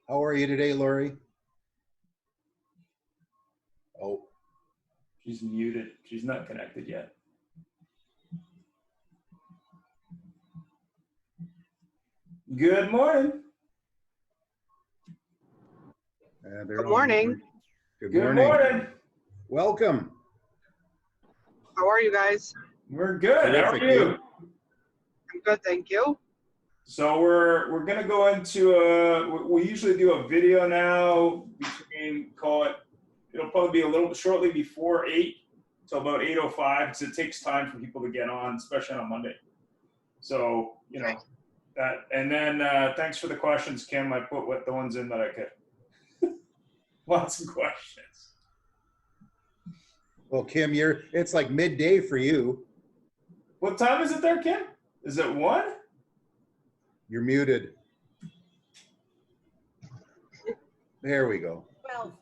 How are you today, Lori? Oh, She's muted. She's not connected yet. Good morning. Good morning. Good Good morning. morning. Welcome. How are you guys? We're good. Terrific, How are you? I'm good, thank you. So we're gonna go into we usually do a video now between it'll probably be a little shortly before 8 till about 8:05 because it takes time for people to get on, especially on a Monday. So that, and then thanks for the questions, Kim. I put the ones in that I could. Lots of questions. Well, Kim, it's like midday for you. What time is it there, Kim? Is it 1? You're muted. There we go. 12.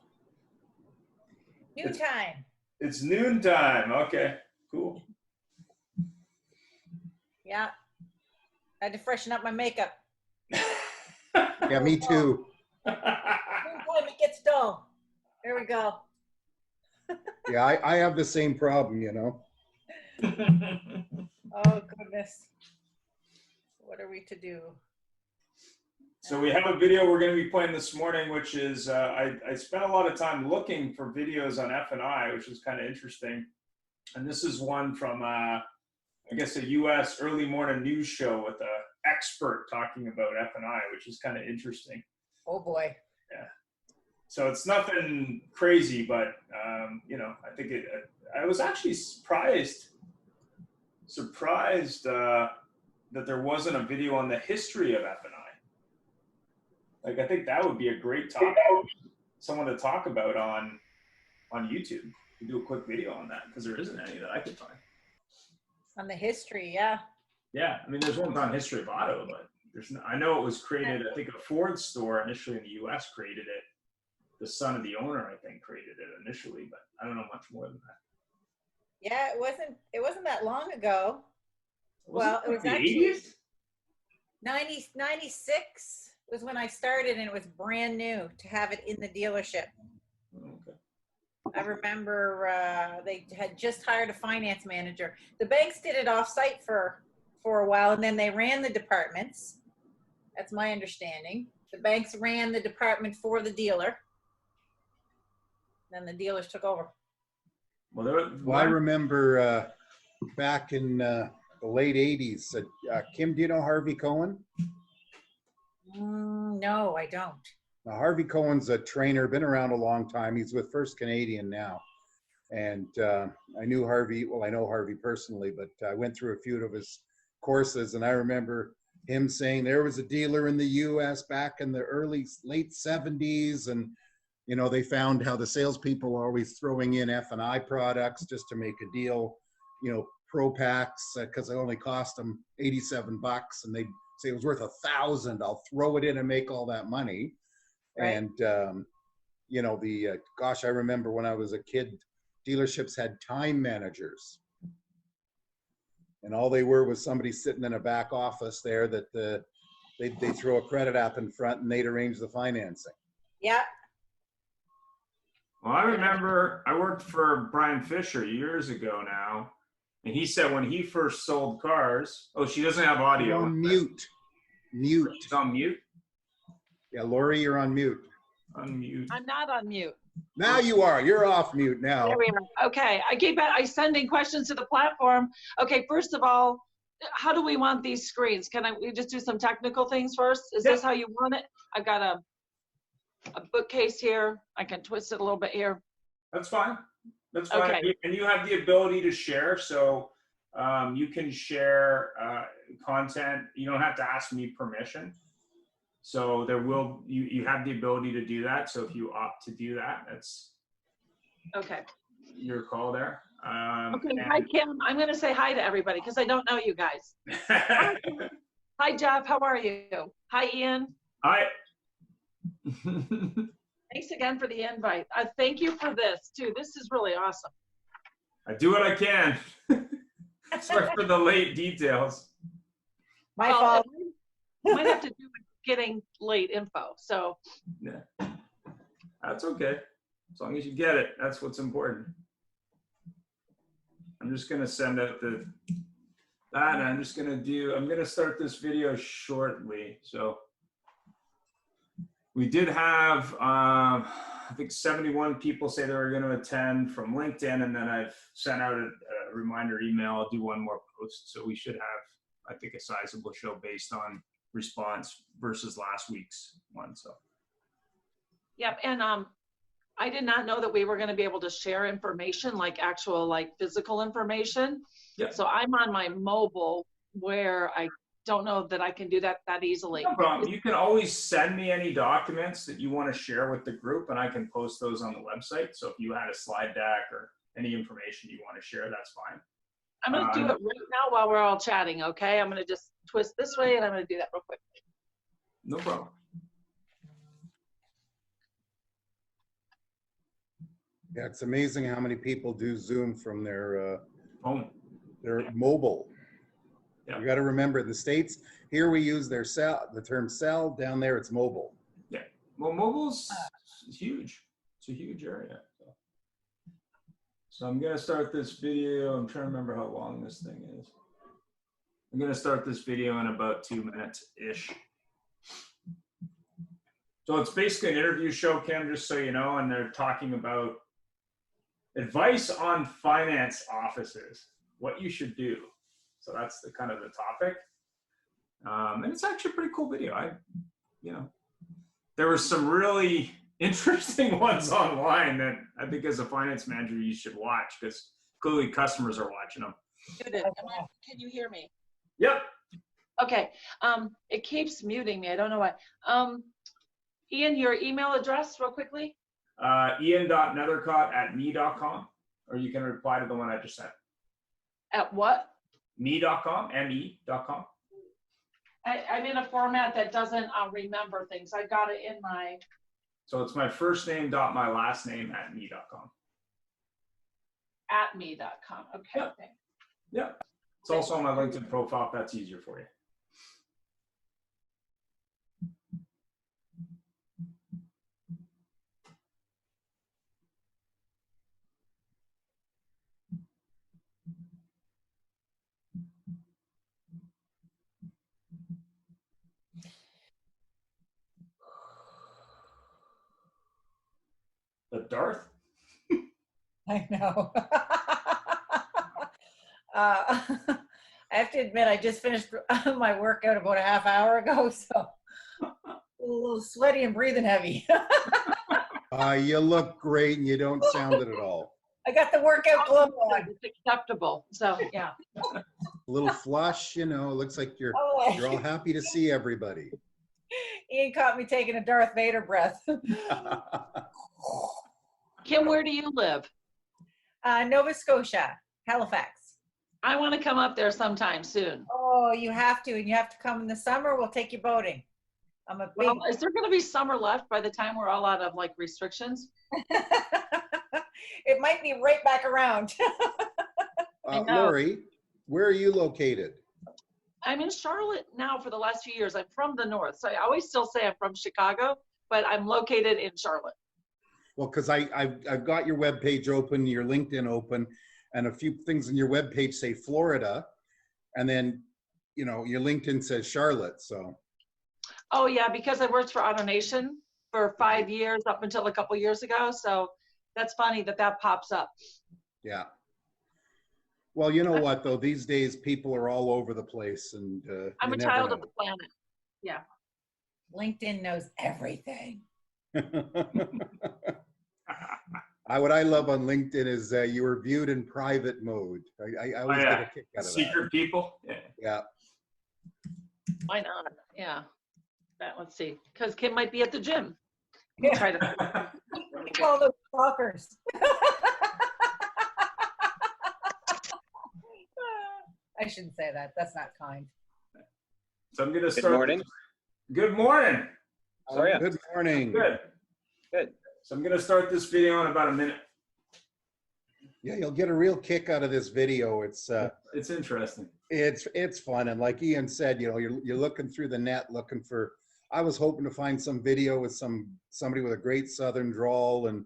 Noon time. It's noon time. Okay, cool. Yeah. I had to freshen up my makeup. Yeah, me too. Noon time, it gets dull. There we go. Yeah, I have the same problem, you know. Oh, goodness. What are we to do? So we have a video we're going to be playing this morning, which is, I spent a lot of time looking for videos on F&I, which is kind of interesting. And this is one from, I guess, a U.S. early morning news show with an expert talking about F&I, which is kind of interesting. Oh, boy. Yeah. So it's nothing crazy, but, I think I was actually surprised that there wasn't a video on the history of F&I. Like, I think that would be a great topic, someone to talk about on YouTube. We do a quick video on that because there isn't any that I could find. On the history, yeah. Yeah, I mean, there's one on history of auto, but I know it was created. I think a Ford store initially in the U.S. created it. The son of the owner, I think, created it initially, but I don't know much more than that. Yeah, it wasn't that long ago. Well, it was the actually 80s? 96 was when I started, and it was brand new to have it in the dealership. Okay. I remember they had just hired a finance manager. The banks did it off-site for a while, and then they ran the departments. That's my understanding. The banks ran the department for the dealer. Then the dealers took over. Well, I remember back in the late 80s, Kim, do you know Harvey Cohen? No, I don't. Now, Harvey Cohen's a trainer, been around a long time. He's with First Canadian now. And I know Harvey personally, but I went through a few of his courses, and I remember him saying there was a dealer in the U.S. back in the late 70s, and they found how the salespeople are always throwing in F&I products just to make a deal, pro packs, because it only cost them $87, and they say it was worth $1,000. I'll throw it in and make all that money. Right. And I remember when I was a kid, dealerships had time managers, and all they were was somebody sitting in a back office there that they'd throw a credit app in front and they'd arrange the financing. Yeah. Well, I remember I worked for Brian Fisher years ago now, and he said when he first sold cars, she doesn't have audio. You're on mute. Mute. She's on mute? Yeah, Lori, you're on mute. Unmute. I'm not on mute. Now you are. You're off mute now. There we are. Okay, I send in questions to the platform. Okay, first of all, how do we want these screens? We just do some technical things first? Is this how you want it? I've got a bookcase here. I can twist it a little bit here. That's fine. That's fine. Okay. And you have the ability to share, so you can share content. You don't have to ask me permission. So you have the ability to do that. So if you opt to do that, that's okay. Your call there. Okay. Hi, Kim. I'm going to say hi to everybody because I don't know you guys. Hi, Jeff. How are you? Hi, Ian. Hi. Thanks again for the invite. Thank you for this too. This is really awesome. I do what I can. Sorry for the late details. My fault. Might have to do getting late info. So Yeah, that's okay. As long as you get it, that's what's important. I'm just gonna send out that, and I'm gonna start this video shortly. So we did have, I think 71 people say they were going to attend from LinkedIn, and then I've sent out a reminder email. I'll do one more post. So we should have, I think, a sizable show based on response versus last week's one. So. Yep. And I did not know that we were going to be able to share information, like actual, like physical information. Yeah. So I'm on my mobile where I don't know that I can do that easily. No problem. You can always send me any documents that you want to share with the group, and I can post those on the website. So if you had a slide deck or any information you want to share, that's fine. I'm going to do it right now while we're all chatting, okay? I'm going to just twist this way, and I'm going to do that real quick. No problem. Yeah, it's amazing how many people do Zoom from their Phone. their mobile. Yeah. You got to remember, in the States, here we use their cell, the term cell. Down there, it's mobile. Yeah. Well, mobile's huge. It's a huge area. So I'm going to start this video. I'm trying to remember how long this thing is. I'm going to start this video in about 2 minutes-ish. So it's basically an interview show, Kim, just so you know, and they're talking about advice on finance offices, what you should do. So that's the kind of the topic. And it's actually a pretty cool video. There were some really interesting ones online that I think as a finance manager, you should watch because clearly customers are watching them. Judith, can you hear me? Yep. Okay. It keeps muting me. I don't know why. Ian, your email address real quickly? Ian.nethercott@me.com, or you can reply to the one I just sent. At what? Me.com, me.com. I'm in a format that doesn't remember things. I got it in my... So it's my first name dot my last name at me.com. At me.com. Okay. Yep. Yeah. It's also on my LinkedIn profile if that's easier for you. The Darth? I know. I have to admit, I just finished my workout about a half hour ago, so a little sweaty and breathing heavy. You look great and you don't sound it at all. I got the workout glow on. It's acceptable. So, yeah. A little flush, you know, it looks like you're all happy to see everybody. Ian caught me taking a Darth Vader breath. Kim, where do you live? Nova Scotia, Halifax. I want to come up there sometime soon. Oh, you have to, and you have to come in the summer. We'll take you boating. I'm a big. Well, is there going to be summer left by the time we're all out of like restrictions? It might be right back around. Lori, where are you located? I'm in Charlotte now for the last few years. I'm from the north, so I always still say I'm from Chicago, but I'm located in Charlotte. Well, because I've got your webpage open, your LinkedIn open, and a few things in your webpage say Florida, and then, you know, your LinkedIn says Charlotte, so. Oh yeah, because I worked for AutoNation for 5 years up until a couple years ago, so that's funny that that pops up. Yeah. Well, you know what, though, these days people are all over the place, and I'm a child of the planet. Yeah. LinkedIn knows everything. What I love on LinkedIn is you were viewed in private mode. I always get a kick out of that. Secret people? Yeah. Why not? Yeah. Let's see. Because Kim might be at the gym. Yeah. Try to. We call those stalkers. I shouldn't say that. That's not kind. So I'm going to start. Good morning. Good morning. How are you? Good morning. Good. Good. So I'm going to start this video in about a minute. Yeah, you'll get a real kick out of this video. It's interesting. It's fun, and like Ian said, you know, you're looking through the net looking for I was hoping to find some video with somebody with a great Southern drawl and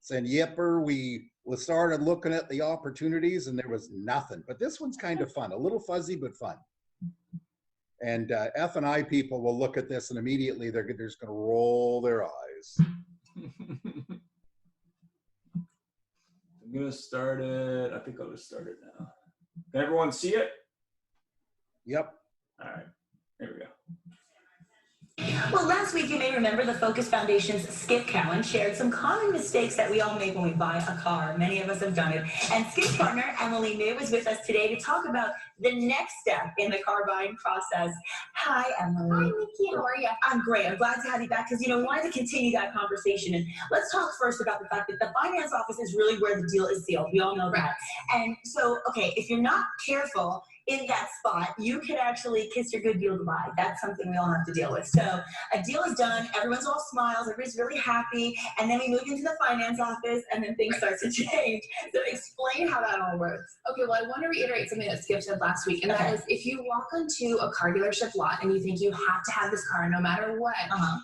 saying, yepper, we started looking at the opportunities and there was nothing. But this one's kind of fun, a little fuzzy, but fun. And F&I people will look at this and immediately they're just going to roll their eyes. I'm gonna start it. I think I'll just start it now. Can everyone see it? Yep. All right, there we go. Well, last week you may remember the Focus Foundation's Skip Cowan shared some common mistakes that we all make when we buy a car. Many of us have done it. And Skip's partner, Emily New, is with us today to talk about the next step in the car buying process. Hi, Emily. Hi, Nikki. How are you? I'm great. I'm glad to have you back because, we wanted to continue that conversation. And let's talk first about the fact that the finance office is really where the deal is sealed. We all know that. And so, okay, if you're not careful in that spot, you could actually kiss your good deal goodbye. That's something we all have to deal with. So a deal is done, everyone's all smiles, everybody's really happy, and then we move into the finance office and then things start to change. So explain how that all works. Okay, well, I want to reiterate something that Skip said last week, and that is if you walk onto a car dealership lot and you think you have to have this car no matter what,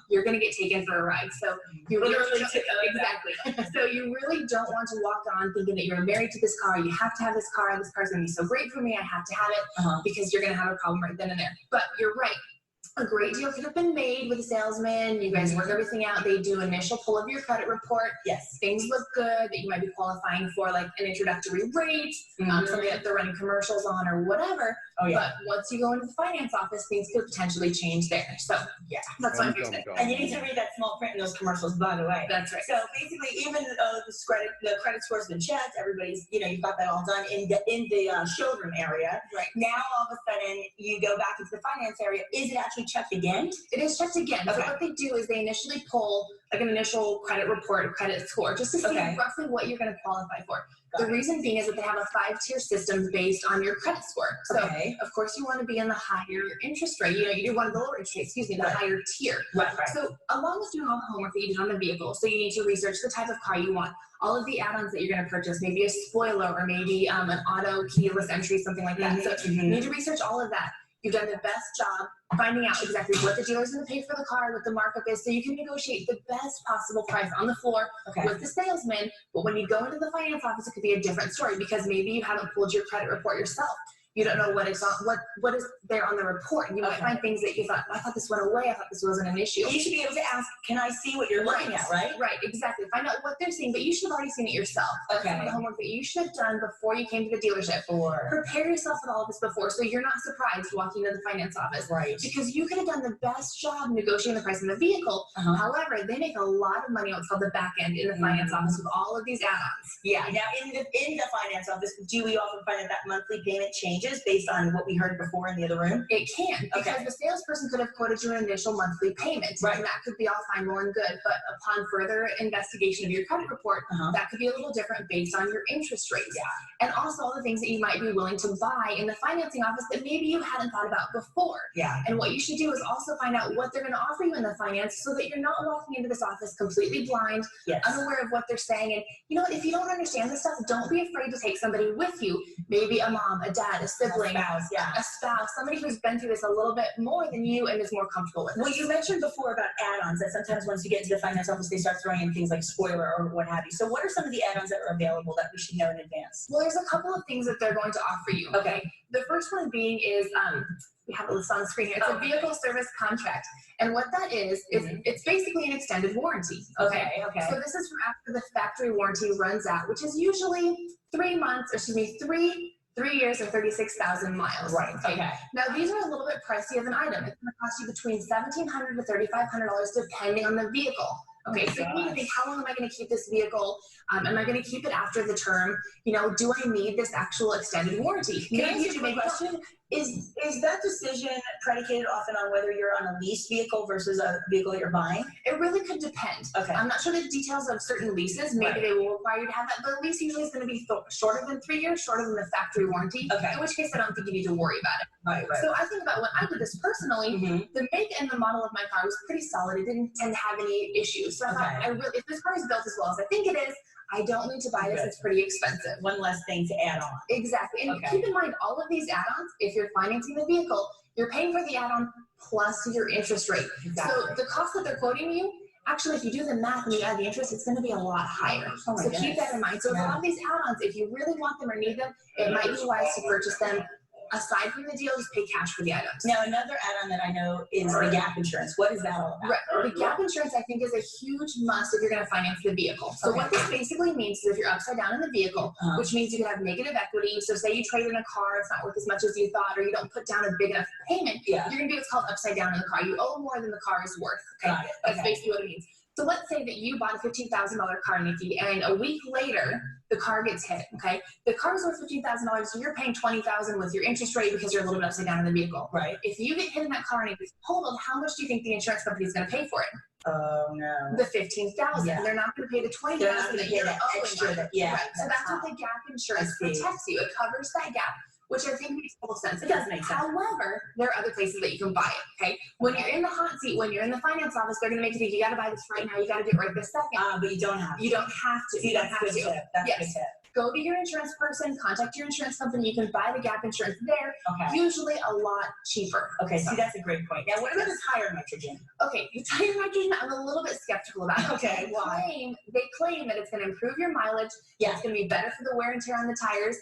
you're going to get taken for a ride. So you really exactly. So you really don't want to walk on thinking that you're married to this car, you have to have this car going to be so great for me, I have to have it, because you're going to have a problem right then and there. But you're right. A great deal could have been made with a salesman. You guys work everything out. They do initial pull of your credit report. Yes. Things look good, that you might be qualifying for like an introductory rate, something that they're running commercials on or whatever. Oh, yeah. But once you go into the finance office, things could potentially change there. So yeah, that's what I'm fixing. And you need to read that small print in those commercials, by the way. That's right. So basically, even the credit score's been checked, everybody's, you've got that all done in the showroom area. Right. Now, all of a sudden, you go back into the finance area. Is it actually checked again? It is checked again. Okay. So what they do is they initially pull like an initial credit report, credit score, just to see roughly what you're going to qualify for. The reason being is that they have a 5-tier system based on your credit score. So, of course, you want to be in the higher interest rate. You do one of the lower interest rates, the higher tier. Right. So, along with doing all the homework that you did on the vehicle, so you need to research the type of car you want, all of the add-ons that you're going to purchase, maybe a spoiler or maybe an auto keyless entry, something like that. So, you need to research all of that. You've done the best job finding out exactly what the dealer's going to pay for the car, what the markup is, so you can negotiate the best possible price on the floor with the salesman. But when you go into the finance office, it could be a different story because maybe you haven't pulled your credit report yourself. You don't know what is there on the report. You might find things that you thought, I thought this went away. I thought this wasn't an issue. You should be able to ask, can I see what you're looking at, right? Right, exactly. Find out what they're seeing, but you should have already seen it yourself. That's some of the homework that you should have done before you came to the dealership. Prepare yourself with all of this before so you're not surprised walking into the finance office. Right. Because you could have done the best job negotiating the price of the vehicle. However, they make a lot of money on what's called the back end in the finance office with all of these add-ons. Yeah. Now, in the finance office, do we often find that monthly payment changes based on what we heard before in the other room? It can, because the salesperson could have quoted you an initial monthly payment, and that could be all fine, well and good, but upon further investigation of your credit report, that could be a little different based on your interest rates. And also all the things that you might be willing to buy in the financing office that maybe you hadn't thought about before. And what you should do is also find out what they're going to offer you in the finance so that you're not walking into this office completely blind, unaware of what they're saying. And you know what, if you don't understand this stuff, don't be afraid to take somebody with you, maybe a mom, a dad, a sibling, a spouse, somebody who's been through this a little bit more than you and is more comfortable with it. Well, you mentioned before about add-ons that sometimes once you get into the finance office, they start throwing in things like spoiler or what have you. So what are some of the add-ons that are available that we should know in advance? Well, there's a couple of things that they're going to offer you. The first one being is, we have it listed on the screen here. It's a vehicle service contract. And what that is it's basically an extended warranty. So this is from after the factory warranty runs out, which is usually 3 years or 36,000 miles. Now, these are a little bit pricey of an item. It's going to cost you between $1,700 to $3,500 depending on the vehicle. So you need to think, how long am I going to keep this vehicle? Am I going to keep it after the term? Do I need this actual extended warranty? Can I ask you a question? Is that decision predicated often on whether you're on a leased vehicle versus a vehicle that you're buying? It really could depend. I'm not sure the details of certain leases. Maybe they will require you to have that, but a lease usually is going to be shorter than 3 years, shorter than the factory warranty, in which case I don't think you need to worry about it. So I think about when I did this personally, the make and the model of my car was pretty solid. It didn't tend to have any issues. So I thought, if this car is built as well as I think it is, I don't need to buy this, it's pretty expensive. One less thing to add on. Exactly. And Okay. keep in mind, all of these add-ons, if you're financing the vehicle, you're paying for the add-on plus your interest rate. Exactly. So the cost that they're quoting you, actually, if you do the math and you add the interest, it's going to be a lot higher. Oh my So keep that in mind. So with a lot of these add-ons, if you really want them or need them, it might be wise to purchase them. Aside from the deal, just pay cash for the items. Now, another add-on that I know is the gap insurance. What is that all about? Right. The gap insurance, I think, is a huge must if you're going to finance the vehicle. So what this basically means is if you're upside down in the vehicle, which means you can have negative equity. So say you trade in a car, it's not worth as much as you thought, or you don't put down a big enough payment, you're going to be what's called upside down in the car. You owe more than the car is worth. Okay? Got it. That's basically what it means. So let's say that you bought a $15,000 car, Nikki, and a week later, the car gets hit, okay? The car's worth $15,000, so you're paying $20,000 with your interest rate because you're a little bit upside down in the vehicle. Right. If you get hit in that car and it gets totaled, how much do you think the insurance company is going to pay for it? Oh, no. The $15,000. Yeah. They're not going to pay the $20,000 They're not going that to pay you're that owing. extra. Right. So that's what the gap insurance I see. protects you. It covers that gap, which I think makes total sense. It does make sense. However, there are other places that you can buy it, okay? When you're in the hot seat, when you're in the finance office, they're going to make you think, you got to buy this right now. You got to do it right this second. But you don't have to. You don't have to. See, You don't that's have a good to. tip. That's a good Yes. tip. Go to your insurance person, contact your insurance company. You can buy the gap insurance there, Okay. usually a lot cheaper. Okay, see, that's a great point. Now, what about the tire nitrogen? Okay, the tire nitrogen, I'm a little bit skeptical about. Okay, why? They claim that it's going to improve your mileage. Yeah. It's going to be better for the wear and tear on the tires.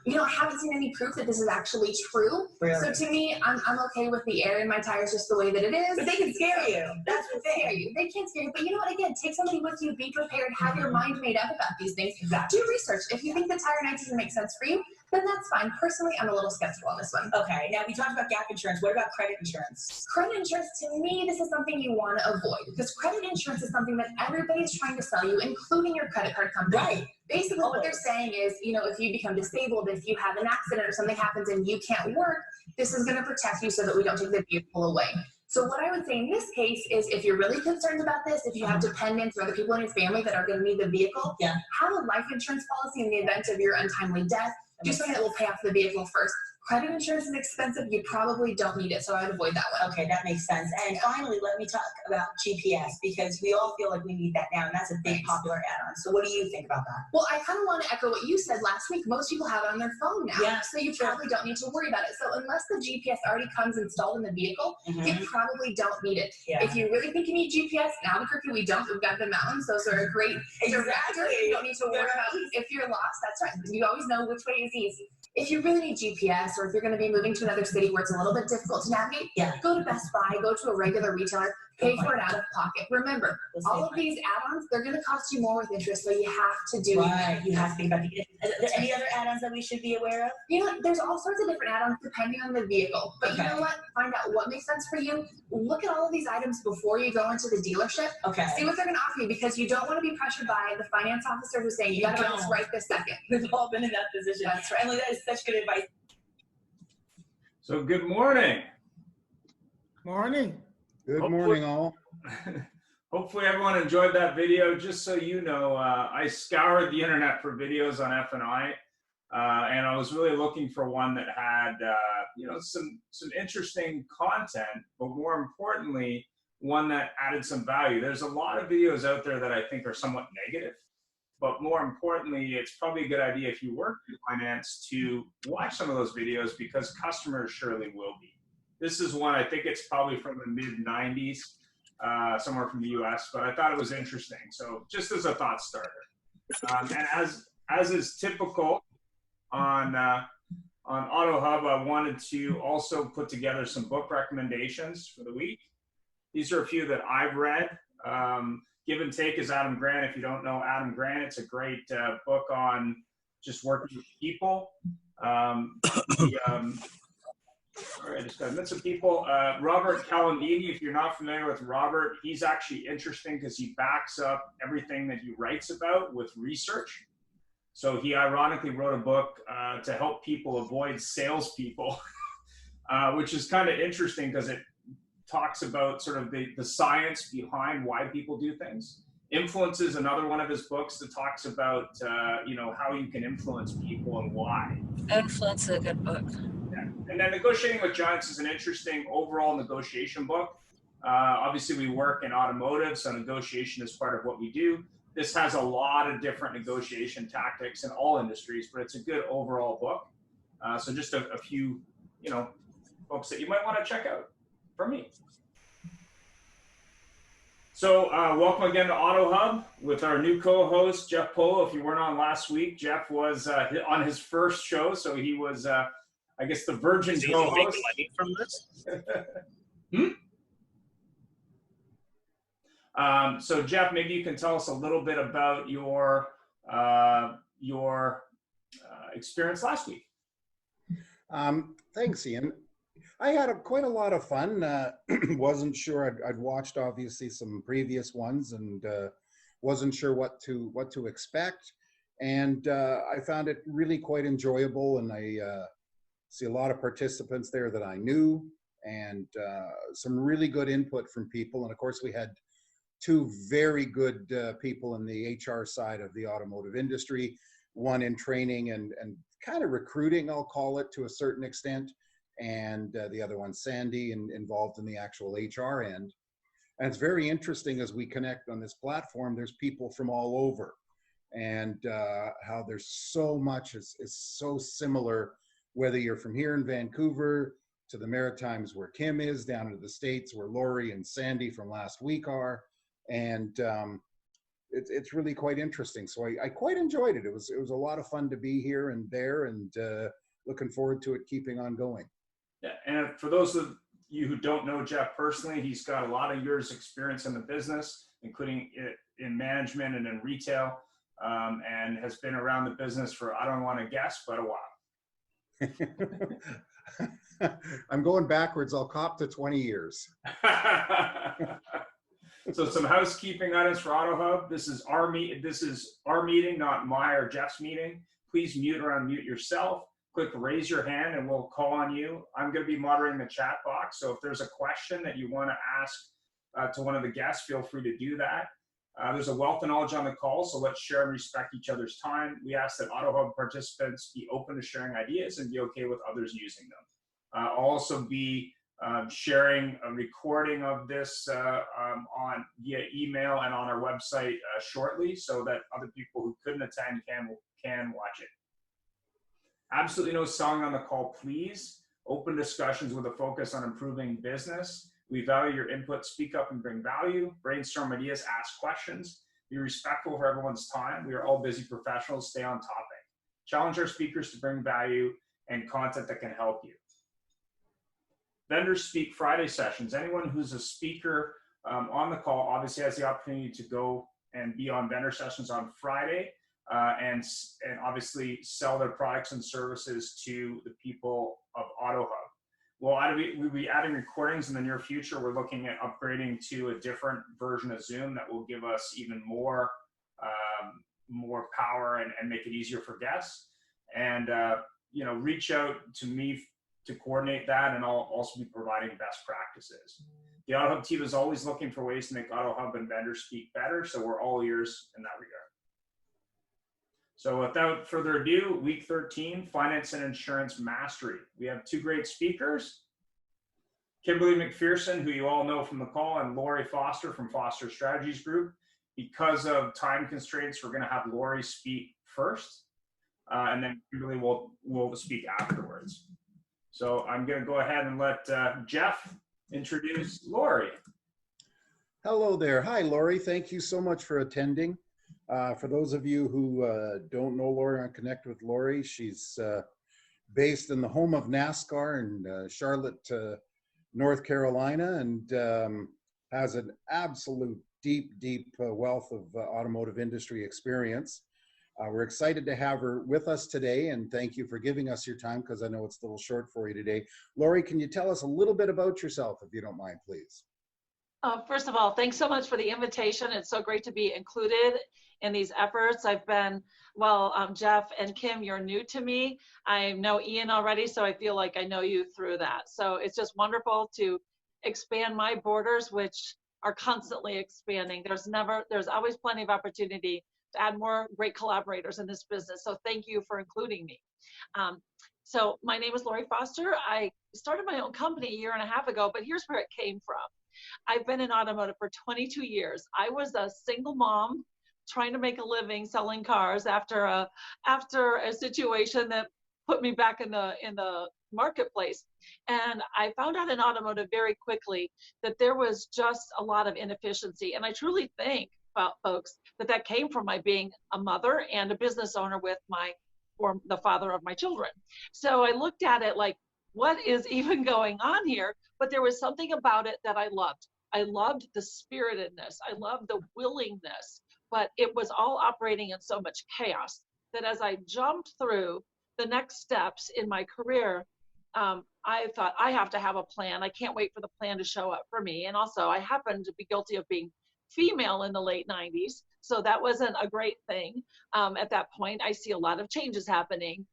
You know, I haven't seen any proof that this is actually true. Really? So to me, I'm okay with the air in my tires just the way that it is. But they can scare you. That's the They scare thing. you. They can't scare you. But you know what? Again, take somebody with you. Be prepared. Have your mind made up about these things. Exactly. Do research. If you think the tire nitrogen makes sense for you, then that's fine. Personally, I'm a little skeptical on this one. Okay, now we talked about gap insurance. What about credit insurance? Credit insurance, to me, this is something you want to avoid because credit insurance is something that everybody's trying to sell you, including your credit card company. Right. Basically, what they're saying is, you know, if you become disabled, if you have an accident or something happens and you can't work, this is going to protect you so that we don't take the vehicle away. So what I would say in this case is if you're really concerned about this, if you have dependents or other people in your family that are going to need the vehicle, have a life insurance policy in the event of your untimely death. Do something that will pay off the vehicle first. Credit insurance is expensive. You probably don't need it, so I would avoid that one. Okay, that makes sense. And finally, let me talk about GPS because we all feel like we need that now, and that's a big popular add-on. So what do you think about that? Well, I kind of want to echo what you said last week. Most people have it on their phone now, Yeah, so you probably don't need to worry about it. So unless the GPS already comes installed in the vehicle, you probably don't need it. Yeah. If you really think you need GPS, in Albuquerque we don't. We've got the mountains. Those are a great director. You don't need to worry about if you're lost. That's right. You always know which way is easy. If you really need GPS or if you're going to be moving to another city where it's a little bit difficult to navigate, go to Best Buy, go to a regular retailer, pay for it out of pocket. Remember, all of these add-ons, they're going to cost you more with interest, so you have to do Right, you have to think about the. Are there any other add-ons that we should be aware of? You know, there's all sorts of different add-ons depending on the vehicle. But you know what? Find out what makes sense for you. Look at all of these items before you go into the dealership. Okay. See what they're going to offer you because you don't want to be pressured by the finance officer who's saying you got to buy this right this second. We've all been in that position. That's right. Emily, that is such good advice. So good morning. Morning. Good morning, all. Hopefully everyone enjoyed that video. Just so you know, I scoured the internet for videos on F&I, and I was really looking for one that had, you know, some interesting content, but more importantly, one that added some value. There's a lot of videos out there that I think are somewhat negative, but more importantly, it's probably a good idea if you work in finance to watch some of those videos because customers surely will be. This is one, I think it's probably from the mid-90s. Somewhere from the US, but I thought it was interesting. So just as a thought starter. And as is typical on AutoHub, I wanted to also put together some book recommendations for the week. These are a few that I've read. Give and Take is Adam Grant. If you don't know Adam Grant, it's a great book on just working with people. Sorry, I just got to meet some people. Robert Calandini, if you're not familiar with Robert, he's actually interesting because he backs up everything that he writes about with research. So he ironically wrote a book to help people avoid salespeople, which is kind of interesting because it talks about sort of the science behind why people do things. Influence is another one of his books that talks about, you know, how you can influence people and why. Influence is a good book. And then Negotiating with Giants is an interesting overall negotiation book. Obviously, we work in automotive, so negotiation is part of what we do. this has a lot of different negotiation tactics in all industries, but it's a good overall book. So just a few, books that you might want to check out from me. So welcome again to AutoHub with our new co-host, Jeff Polo. If you weren't on last week, Jeff was on his first show, so he was, I guess, the virgin co-host. Money from this? So Jeff, maybe you can tell us a little bit about your experience last week. Thanks, Ian. I had quite a lot of fun. Wasn't sure. I'd watched obviously some previous ones and wasn't sure what to expect. And I found it really quite enjoyable. And I see a lot of participants there that I knew, and some really good input from people. And of course, we had two very good people in the HR side of the automotive industry, one in training and kind of recruiting, I'll call it, to a certain extent, and the other one, Sandy, involved in the actual HR end. And it's very interesting as we connect on this platform, there's people from all over, and how there's so much is so similar, whether you're from here in Vancouver to the Maritimes where Kim is, down to the States where Lori and Sandy from last week are. And it's really quite interesting. So I quite enjoyed it. It was a lot of fun to be here and there, and looking forward to it keeping on going. Yeah, and for those of you who don't know Jeff personally, he's got a lot of years experience in the business, including in management and in retail, and has been around the business for, I don't want to guess, but a while. I'm going backwards. I'll cop to 20 years. So some housekeeping items for AutoHub. This is our meeting, not my or Jeff's meeting. Please mute or unmute yourself. Click raise your hand and we'll call on you. I'm going to be moderating the chat box. So if there's a question that you want to ask to one of the guests, feel free to do that. There's a wealth of knowledge on the call, so let's share and respect each other's time. We ask that AutoHub participants be open to sharing ideas and be okay with others using them. I'll also be sharing a recording of this on via email and on our website shortly, so that other people who couldn't attend can watch it. Absolutely no selling on the call, please. Open discussions with a focus on improving business. We value your input. Speak up and bring value. Brainstorm ideas, ask questions. Be respectful of everyone's time. We are all busy professionals. Stay on topic. Challenge our speakers to bring value and content that can help you. Vendors Speak Friday sessions. Anyone who's a speaker on the call obviously has the opportunity to go and be on vendor sessions on Friday and obviously sell their products and services to the people of AutoHub. We'll be adding recordings in the near future. We're looking at upgrading to a different version of Zoom that will give us even more power and make it easier for guests. And reach out to me to coordinate that, and I'll also be providing best practices. The AutoHub team is always looking for ways to make AutoHub and Vendors Speak better, so we're all ears in that regard. So without further ado, week 13, Finance and Insurance Mastery. We have two great speakers, Kimberly McPherson, who you all know from the call, and Lori Foster from Foster Strategies Group. Because of time constraints, we're going to have Lori speak first, and then Kimberly will speak afterwards. So I'm going to go ahead and let Jeff introduce Lori. Hello there. Hi, Lori. Thank you so much for attending. For those of you who don't know Lori or connect with Lori, she's based in the home of NASCAR in Charlotte, North Carolina, and has an absolute deep wealth of automotive industry experience. We're excited to have her with us today, and thank you for giving us your time, because I know it's a little short for you today. Lori, can you tell us a little bit about yourself, if you don't mind, please? First of all, thanks so much for the invitation. It's so great to be included in these efforts. I've been, Jeff and Kim, you're new to me. I know Ian already, so I feel like I know you through that. So it's just wonderful to expand my borders, which are constantly expanding. There's always plenty of opportunity to add more great collaborators in this business. So thank you for including me. So my name is Lori Foster. I started my own company a year and a half ago, but here's where it came from. I've been in automotive for 22 years. I was a single mom trying to make a living selling cars after a situation that put me back in the marketplace. And I found out in automotive very quickly that there was just a lot of inefficiency. And I truly think, folks, that came from my being a mother and a business owner with the father of my children. So I looked at it like, what is even going on here? But there was something about it that I loved. I loved the spiritedness. I loved the willingness, but it was all operating in so much chaos that as I jumped through the next steps in my career, I thought, I have to have a plan. I can't wait for the plan to show up for me. And also, I happened to be guilty of being female in the late 90s. So that wasn't a great thing. At that point, I see a lot of changes happening.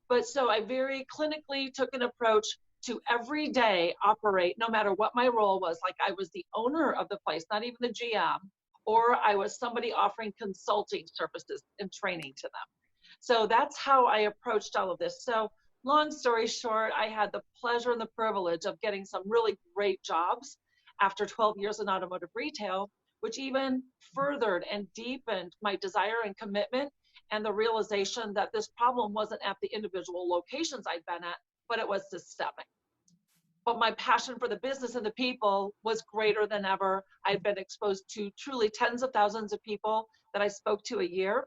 But so I very clinically took an approach to every day operate, no matter what my role was. Like I was the owner of the place, not even the GM, or I was somebody offering consulting services and training to them. So that's how I approached all of this. So long story short, I had the pleasure and the privilege of getting some really great jobs after 12 years in automotive retail, which even furthered and deepened my desire and commitment and the realization that this problem wasn't at the individual locations I'd been at, but it was systemic. But my passion for the business and the people was greater than ever. I'd been exposed to truly tens of thousands of people that I spoke to a year.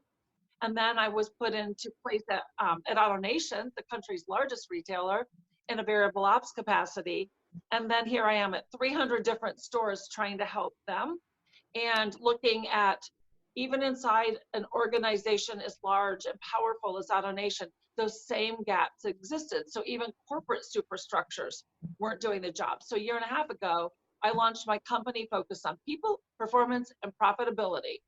And then I was put into place at AutoNation, the country's largest retailer, in a variable ops capacity. And then here I am at 300 different stores trying to help them and looking at, even inside an organization as large and powerful as AutoNation, those same gaps existed. So even corporate superstructures weren't doing the job. So a year and a half ago, I launched my company focused on people, performance, and profitability.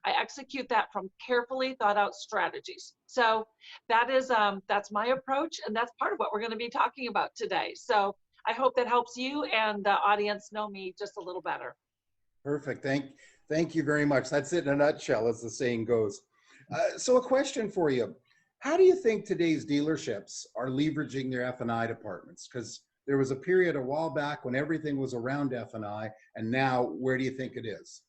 I execute that from carefully thought out strategies. So that is, that's my approach, and that's part of what we're going to be talking about today. So I hope that helps you and the audience know me just a little better. Perfect. Thank you very much. That's it in a nutshell, as the saying goes. So a question for you. How do you think today's dealerships are leveraging their F&I departments? Because there was a period a while back when everything was around F&I, and now where do you think it is?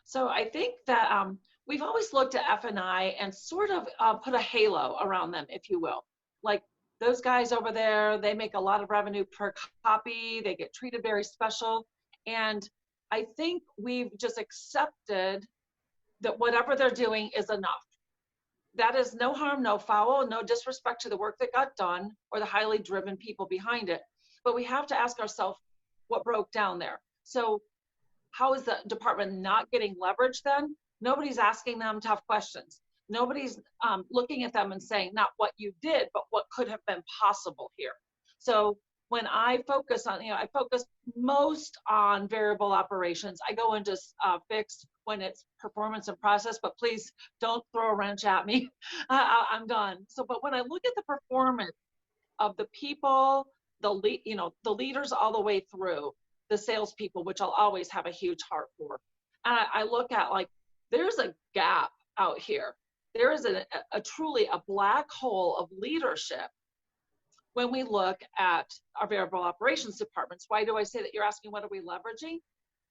So I think that we've always looked at F&I and sort of put a halo around them, if you will. Like those guys over there, they make a lot of revenue per copy. They get treated very special. And I think we've just accepted that whatever they're doing is enough. That is no harm, no foul, no disrespect to the work that got done or the highly driven people behind it. But we have to ask ourselves what broke down there. So how is the department not getting leverage then? Nobody's asking them tough questions. Nobody's looking at them and saying, not what you did, but what could have been possible here. So when I focus on, I focus most on variable operations. I go into fixed when it's performance and process, but please don't throw a wrench at me. I'm done. So, but when I look at the performance of the people, the leaders all the way through, the salespeople, which I'll always have a huge heart for. And I look at like, there's a gap out here. There is a truly a black hole of leadership when we look at our variable operations departments. Why do I say that? You're asking, what are we leveraging?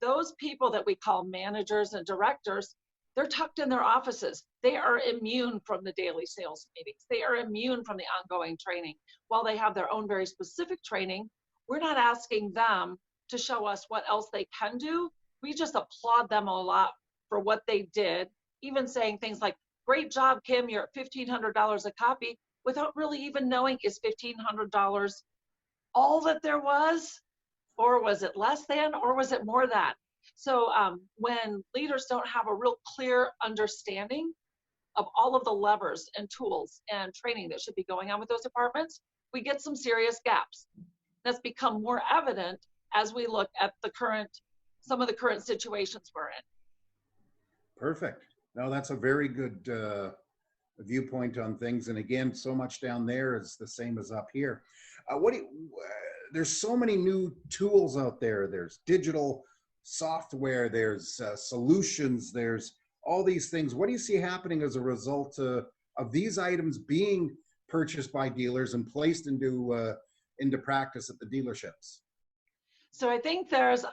Those people that we call managers and directors, they're tucked in their offices. They are immune from the daily sales meetings. They are immune from the ongoing training. While they have their own very specific training, we're not asking them to show us what else they can do. We just applaud them a lot for what they did, even saying things like, great job, Kim, you're at $1,500 a copy, without really even knowing, is $1,500 all that there was? Or was it less than, or was it more than? So when leaders don't have a real clear understanding of all of the levers and tools and training that should be going on with those departments, we get some serious gaps. That's become more evident as we look at some of the current situations we're in. Perfect. No, that's a very good viewpoint on things. And again, so much down there is the same as up here. There's so many new tools out there. There's digital software, there's solutions, there's all these things. What do you see happening as a result of these items being purchased by dealers and placed into practice at the dealerships? So I think there's,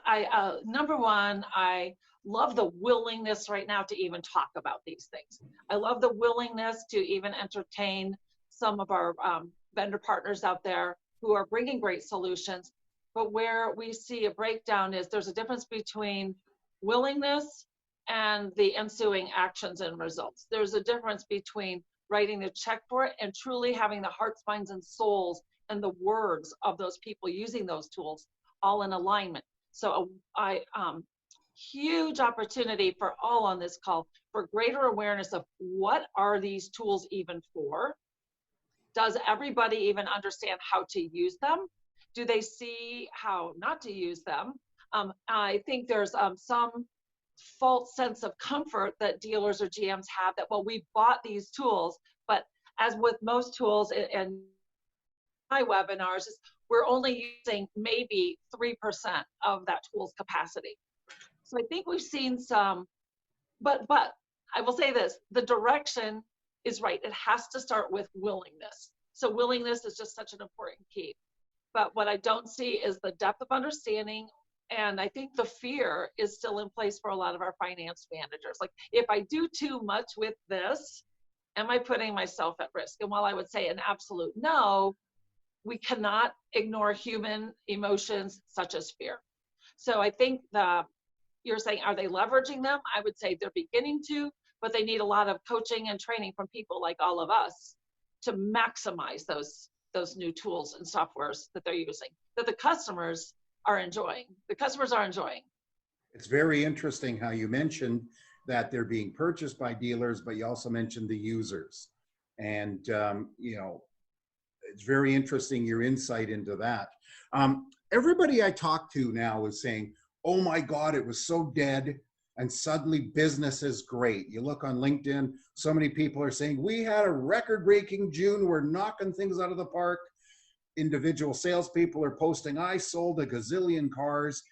number one, I love the willingness right now to even talk about these things. I love the willingness to even entertain some of our vendor partners out there who are bringing great solutions. But where we see a breakdown is there's a difference between willingness and the ensuing actions and results. There's a difference between writing the check for it and truly having the hearts, minds, and souls and the words of those people using those tools all in alignment. So huge opportunity for all on this call for greater awareness of what are these tools even for? Does everybody even understand how to use them? Do they see how not to use them? I think there's some false sense of comfort that dealers or GMs have that, well, we bought these tools, but as with most tools and my webinars, we're only using maybe 3% of that tool's capacity. So I think we've seen some, but I will say this, the direction is right. It has to start with willingness. So willingness is just such an important key. But what I don't see is the depth of understanding, and I think the fear is still in place for a lot of our finance managers. Like, if I do too much with this, am I putting myself at risk? And while I would say an absolute no, we cannot ignore human emotions such as fear. So I think you're saying, are they leveraging them? I would say they're beginning to, but they need a lot of coaching and training from people like all of us to maximize those new tools and softwares that they're using, that the customers are enjoying. The customers are enjoying. It's very interesting how you mentioned that they're being purchased by dealers, but you also mentioned the users. And, you know, it's very interesting, your insight into that. Everybody I talk to now is saying, oh my God, it was so dead. And suddenly business is great. You look on LinkedIn, so many people are saying, we had a record-breaking June. We're knocking things out of the park. Individual salespeople are posting, I sold a gazillion cars.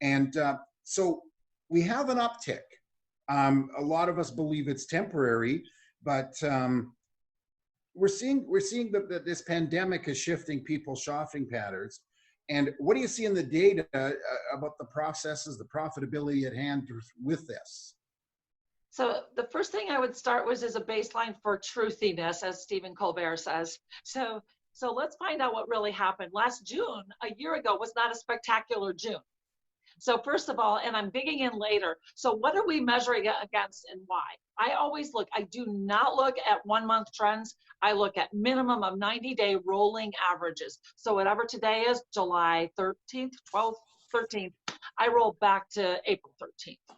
And so we have an uptick. A lot of us believe it's temporary, but we're seeing that this pandemic is shifting people's shopping patterns. And what do you see in the data about the processes, the profitability at hand with this? So the first thing I would start with is a baseline for truthiness, as Stephen Colbert says. So let's find out what really happened. Last June, a year ago, was not a spectacular June. So first of all, and I'm digging in later, so what are we measuring against and why? I always look, I do not look at 1 month trends. I look at minimum of 90-day rolling averages. So whatever today is, July 13th, 12th, 13th, I roll back to April 13th,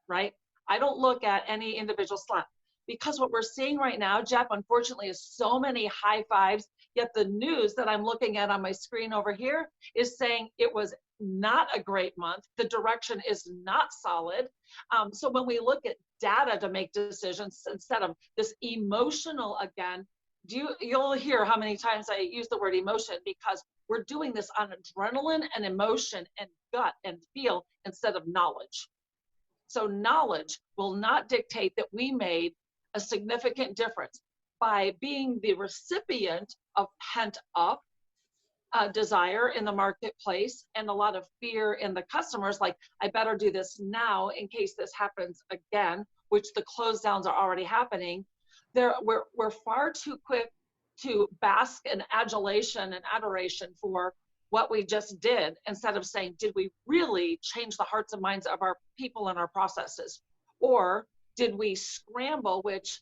right? I don't look at any individual slot, because what we're seeing right now, Jeff, unfortunately, is so many high fives, yet the news that I'm looking at on my screen over here is saying it was not a great month. The direction is not solid. So when we look at data to make decisions instead of this emotional, again, you'll hear how many times I use the word emotion, because we're doing this on adrenaline and emotion and gut and feel instead of knowledge. So knowledge will not dictate that we made a significant difference by being the recipient of pent up desire in the marketplace and a lot of fear in the customers, like, I better do this now in case this happens again, which the close downs are already happening. We're far too quick to bask in adulation and adoration for what we just did, instead of saying, did we really change the hearts and minds of our people and our processes? Or did we scramble, which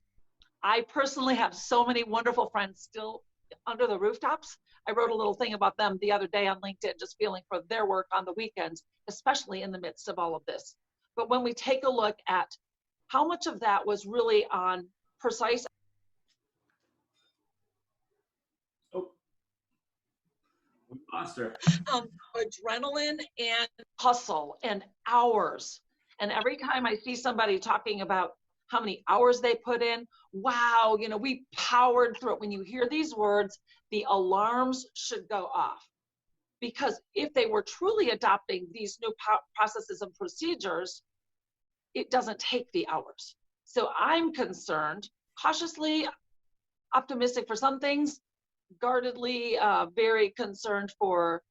I personally have so many wonderful friends still under the rooftops. I wrote a little thing about them the other day on LinkedIn, just feeling for their work on the weekends, especially in the midst of all of this. But when we take a look at how much of that was really on precise We lost her. adrenaline and hustle and hours. And every time I see somebody talking about how many hours they put in, wow, you know, we powered through it. When you hear these words, the alarms should go off. Because if they were truly adopting these new processes and procedures, it doesn't take the hours. So I'm concerned, cautiously optimistic for some things, guardedly very concerned for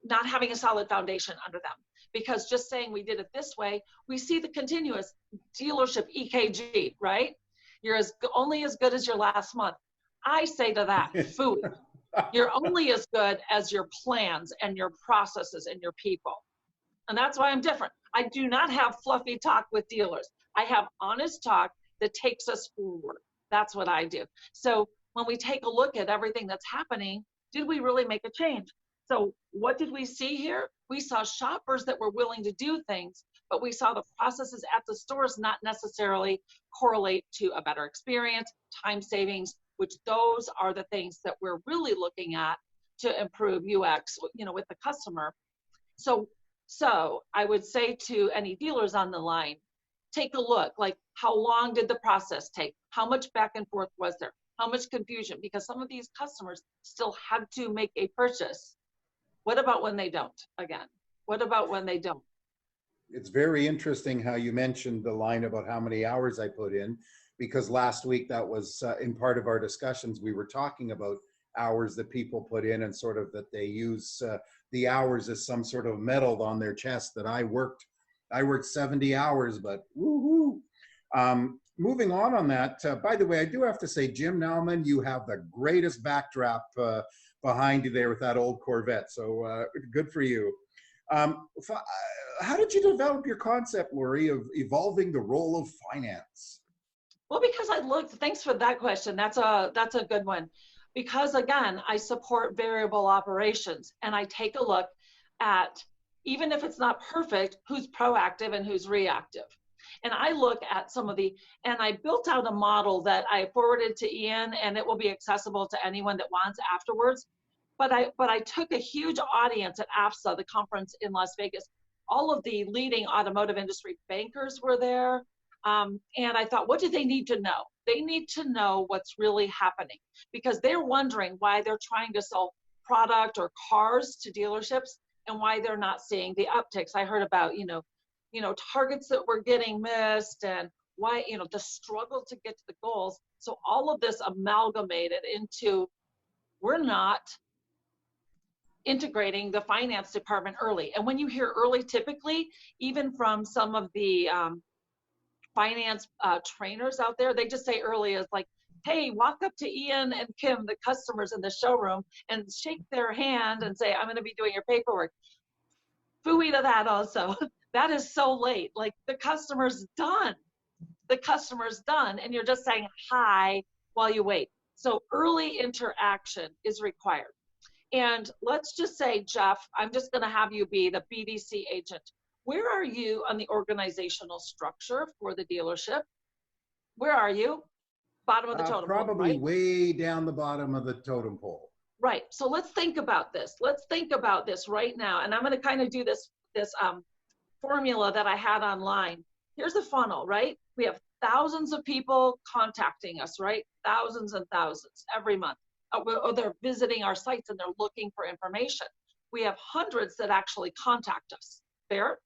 not having a solid foundation under them. Because just saying we did it this way, we see the continuous dealership EKG, right? You're only as good as your last month. I say to that, food. You're only as good as your plans and your processes and your people. And that's why I'm different. I do not have fluffy talk with dealers. I have honest talk that takes us forward. That's what I do. So when we take a look at everything that's happening, did we really make a change? So what did we see here? We saw shoppers that were willing to do things, but we saw the processes at the stores not necessarily correlate to a better experience, time savings, which those are the things that we're really looking at to improve UX, with the customer. So I would say to any dealers on the line, take a look, like how long did the process take? How much back and forth was there? How much confusion? Because some of these customers still had to make a purchase. What about when they don't again? What about when they don't? It's very interesting how you mentioned the line about how many hours I put in, because last week that was in part of our discussions, we were talking about hours that people put in and sort of that they use the hours as some sort of medal on their chest that I worked 70 hours, but woohoo. Moving on that, by the way, I do have to say, Jim Nauman, you have the greatest backdrop behind you there with that old Corvette. So good for you. How did you develop your concept, Lori, of evolving the role of finance? Well, because thanks for that question. That's a good one. Because again, I support variable operations and I take a look at, even if it's not perfect, who's proactive and who's reactive. And I look at and I built out a model that I forwarded to Ian, and it will be accessible to anyone that wants afterwards. But I took a huge audience at AFSA, the conference in Las Vegas. All of the leading automotive industry bankers were there. And I thought, what do they need to know? They need to know what's really happening, because they're wondering why they're trying to sell product or cars to dealerships and why they're not seeing the upticks. I heard about, targets that were getting missed and why, the struggle to get to the goals. So all of this amalgamated into, we're not integrating the finance department early. And when you hear early, typically, even from some of the finance trainers out there, they just say early as like, hey, walk up to Ian and Kim, the customers in the showroom, and shake their hand and say, I'm going to be doing your paperwork. Phooey to that also. That is so late. Like, the customer's done. The customer's done, and you're just saying hi while you wait. So early interaction is required. And let's just say, Jeff, I'm just going to have you be the BDC agent. Where are you on the organizational structure for the dealership? Where are you? Bottom of the totem pole, probably right? Way down the bottom of the totem pole. Right. So let's think about this. Let's think about this right now. And I'm going to kind of do this formula that I had online. Here's a funnel, right? We have thousands of people contacting us, right? Thousands and thousands every month. Or they're visiting our sites and they're looking for information. We have hundreds that actually contact us. Fair?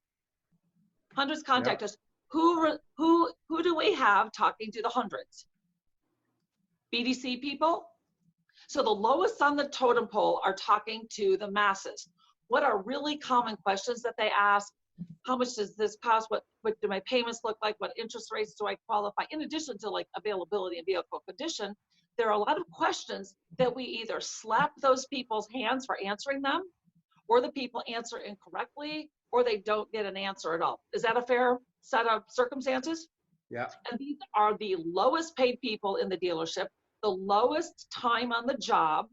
Hundreds contact us. Who do we have talking to the hundreds? BDC people. So the lowest on the totem pole are talking to the masses. What are really common questions that they ask? How much does this cost? What do my payments look like? What interest rates do I qualify? In addition to like availability and vehicle condition, there are a lot of questions that we either slap those people's hands for answering them, or the people answer incorrectly, or they don't get an answer at all. Is that a fair set of circumstances? Yeah. And these are the lowest paid people in the dealership, the lowest time on the job,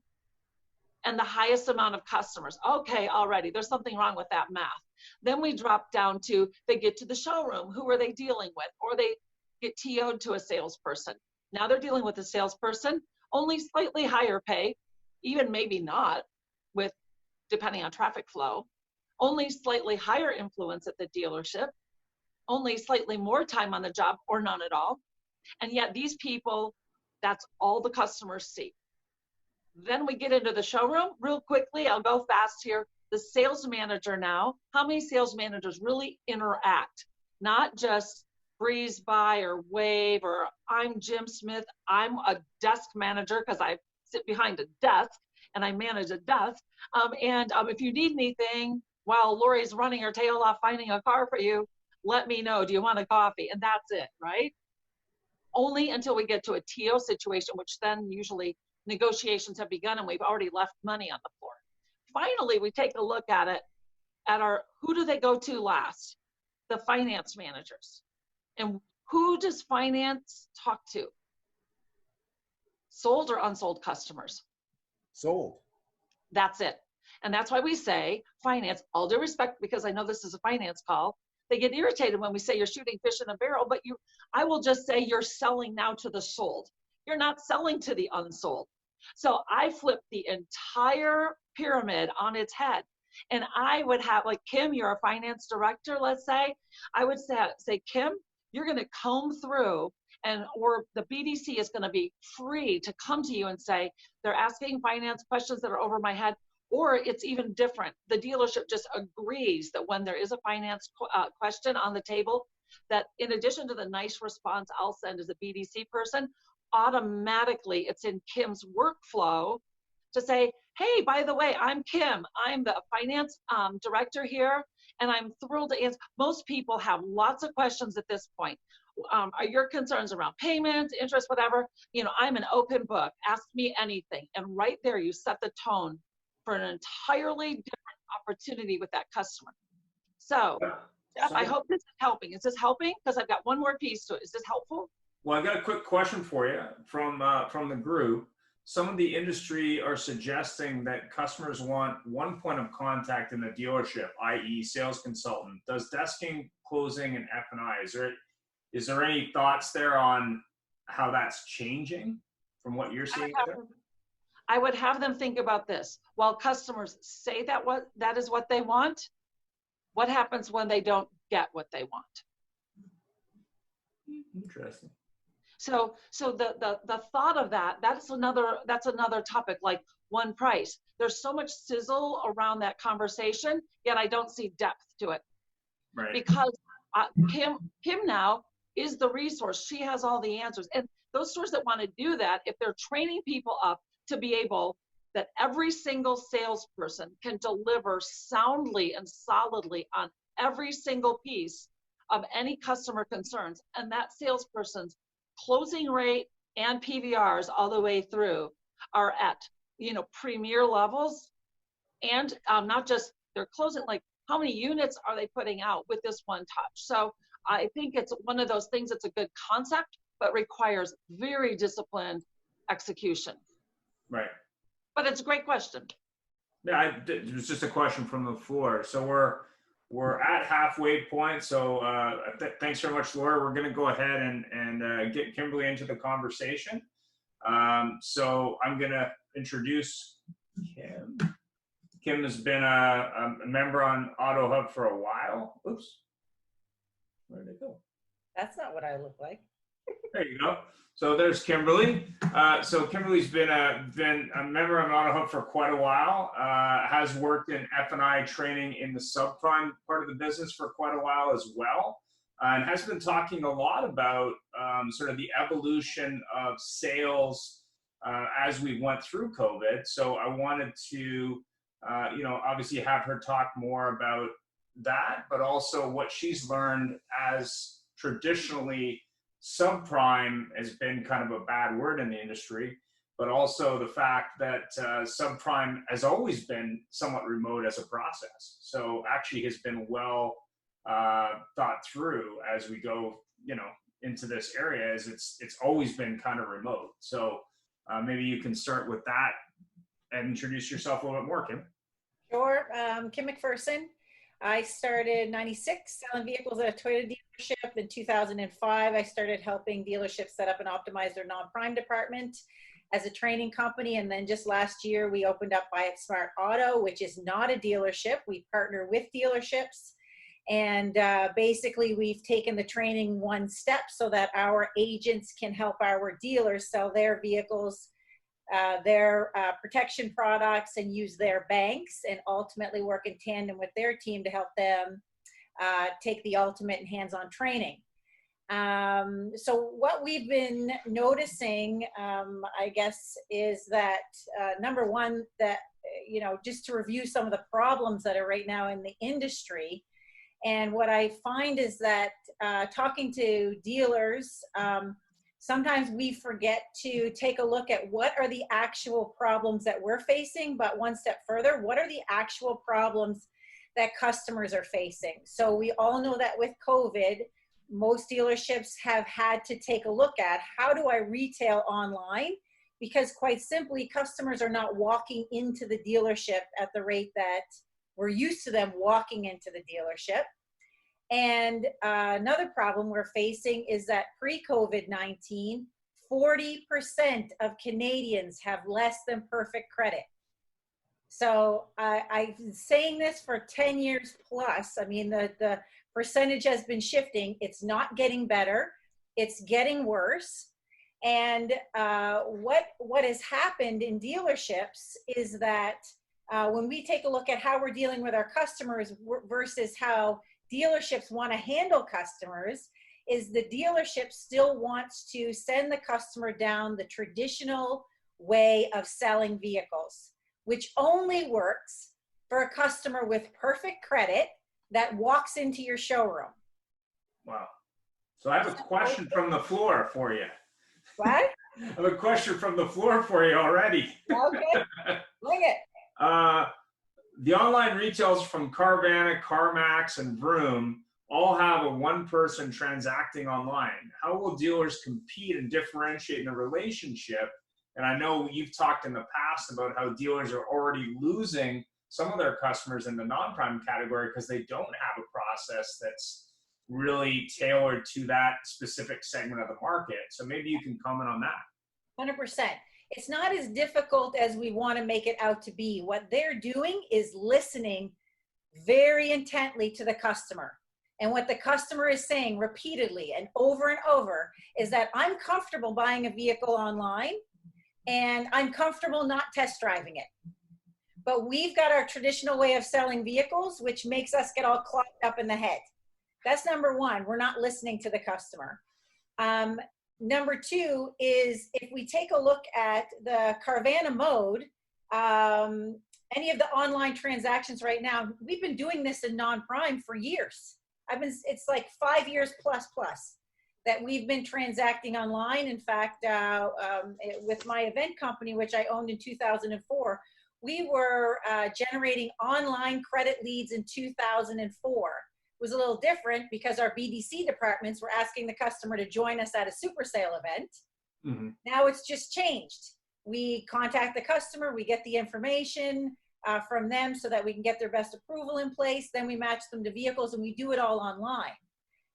and the highest amount of customers. Okay, already, there's something wrong with that math. Then we drop down to, they get to the showroom, who are they dealing with? Or they get TO'd to a salesperson. Now they're dealing with a salesperson, only slightly higher pay, even maybe not, with depending on traffic flow, only slightly higher influence at the dealership, only slightly more time on the job or none at all. And yet these people, that's all the customers see. Then we get into the showroom real quickly. I'll go fast here. The sales manager now, how many sales managers really interact? Not just breeze by or wave or I'm Jim Smith, I'm a desk manager because I sit behind a desk and I manage a desk. If you need anything while Lori's running her tail off finding a car for you, let me know. Do you want a coffee? And that's it, right? Only until we get to a TO situation, which then usually negotiations have begun and we've already left money on the floor. Finally, we take a look at it, who do they go to last? The finance managers. And who does finance talk to? Sold or unsold customers? Sold. That's it. And that's why we say finance, all due respect, because I know this is a finance call, they get irritated when we say you're shooting fish in a barrel, but I will just say you're selling now to the sold. You're not selling to the unsold. So I flip the entire pyramid on its head. And I would have, like, Kim, you're a finance director, let's say. I would say, Kim, you're going to comb through, or the BDC is going to be free to come to you and say, they're asking finance questions that are over my head. Or it's even different. The dealership just agrees that when there is a finance question on the table, that in addition to the nice response I'll send as a BDC person, automatically it's in Kim's workflow to say, hey, by the way, I'm Kim. I'm the finance director here, and I'm thrilled to answer. Most people have lots of questions at this point. Are your concerns around payment, interest, whatever? I'm an open book. Ask me anything. And right there, you set the tone for an entirely different opportunity with that customer. So, Jeff, I hope this is helping. Is this helping? Because I've got one more piece to it. Is this helpful? Well, I got a quick question for you from the group. Some of the industry are suggesting that customers want one point of contact in the dealership, i.e. sales consultant. Does desking, closing, and F&I, is there any thoughts there on how that's changing from what you're seeing? I would have them think about this. While customers say that is what they want, what happens when they don't get what they want? Interesting. So the thought of that's another topic, like one price. There's so much sizzle around that conversation, yet I don't see depth to it. Right. Because Kim now is the resource. She has all the answers. And those stores that want to do that, if they're training people up to be able, that every single salesperson can deliver soundly and solidly on every single piece of any customer concerns, and that salesperson's closing rate and PVRs all the way through are at premier levels, and not just they're closing, like how many units are they putting out with this one touch. So I think it's one of those things that's a good concept, but requires very disciplined execution. Right. But it's a great question. Yeah, it was just a question from the floor. So we're at halfway point. So thanks very much, Laura. We're going to go ahead and get Kimberly into the conversation. So I'm going to introduce Kim. Kim has been a member on AutoHub for a while. Oops. Where did it go? That's not what I look like. There you go. So there's Kimberly. So Kimberly's been a member of AutoHub for quite a while. Has worked in F&I training in the subprime part of the business for quite a while as well, and has been talking a lot about sort of the evolution of sales as we went through COVID. So I wanted to, obviously have her talk more about that, but also what she's learned as traditionally subprime has been kind of a bad word in the industry, but also the fact that subprime has always been somewhat remote as a process. So actually has been well thought through as we go, into this area, as it's always been kind of remote. So maybe you can start with that and introduce yourself a little bit more, Kim. Sure. Kim McPherson. I started '96 selling vehicles at a Toyota dealership. In 2005, I started helping dealerships set up and optimize their non-prime department as a training company. And then just last year, we opened up Buy It Smart Auto, which is not a dealership. We partner with dealerships. And basically, we've taken the training one step so that our agents can help our dealers sell their vehicles, their protection products, and use their banks, and ultimately work in tandem with their team to help them take the ultimate and hands-on training. So what we've been noticing, I guess, is that number one, that, just to review some of the problems that are right now in the industry. And what I find is that talking to dealers, sometimes we forget to take a look at what are the actual problems that we're facing, but one step further, what are the actual problems that customers are facing? So we all know that with COVID, most dealerships have had to take a look at, how do I retail online? Because quite simply, customers are not walking into the dealership at the rate that we're used to them walking into the dealership. And another problem we're facing is that pre-COVID-19, 40% of Canadians have less than perfect credit. So I've been saying this for 10 years plus. I mean, the percentage has been shifting. It's not getting better. It's getting worse. And what has happened in dealerships is that when we take a look at how we're dealing with our customers versus how dealerships want to handle customers, is the dealership still wants to send the customer down the traditional way of selling vehicles, which only works for a customer with perfect credit that walks into your showroom. Wow. So I have a question from the floor for you. What? I have a question from the floor for you already. Okay, bring it. The online retailers from Carvana, CarMax, and Vroom all have a one-person transacting online. How will dealers compete and differentiate in a relationship? And I know you've talked in the past about how dealers are already losing some of their customers in the non-prime category because they don't have a process that's really tailored to that specific segment of the market. So maybe you can comment on that. 100%. It's not as difficult as we want to make it out to be. What they're doing is listening very intently to the customer. And what the customer is saying repeatedly and over is that I'm comfortable buying a vehicle online and I'm comfortable not test driving it. But we've got our traditional way of selling vehicles, which makes us get all clogged up in the head. That's number one. We're not listening to the customer. Number two is, if we take a look at the Carvana mode, any of the online transactions right now, we've been doing this in non-prime for years. It's like 5 years plus that we've been transacting online. In fact, with my event company, which I owned in 2004, we were generating online credit leads in 2004. Was a little different because our BDC departments were asking the customer to join us at a super sale event. Mm-hmm. Now it's just changed. We contact the customer, we get the information from them so that we can get their best approval in place. Then we match them to vehicles and we do it all online.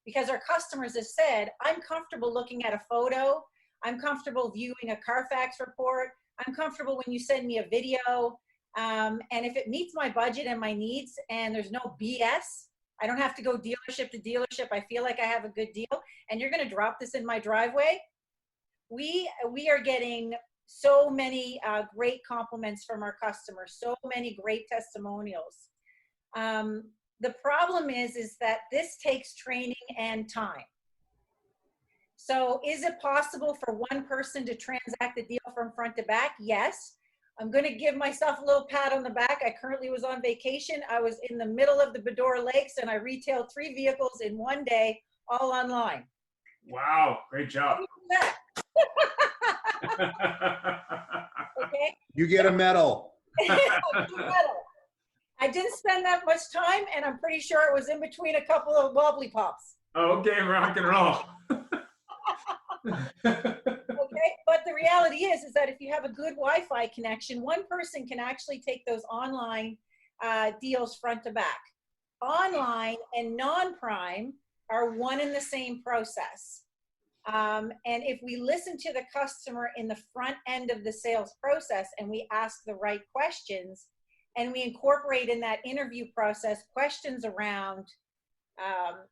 Because our customers have said, I'm comfortable looking at a photo. I'm comfortable viewing a Carfax report. I'm comfortable when you send me a video. And if it meets my budget and my needs and there's no BS, I don't have to go dealership to dealership. I feel like I have a good deal and you're going to drop this in my driveway. We are getting so many great compliments from our customers, so many great testimonials. The problem is that this takes training and time. So is it possible for one person to transact the deal from front to back? Yes. I'm going to give myself a little pat on the back. I currently was on vacation. I was in the middle of the Bedore Lakes and I retailed 3 vehicles in one day, all online. Wow, great job. Okay. You get a medal. I didn't spend that much time and I'm pretty sure it was in between a couple of wobbly pops. Okay, rock and roll. Okay, but the reality is that if you have a good Wi-Fi connection, one person can actually take those online deals front to back. Online and non-prime are one and the same process. And if we listen to the customer in the front end of the sales process and we ask the right questions and we incorporate in that interview process questions around,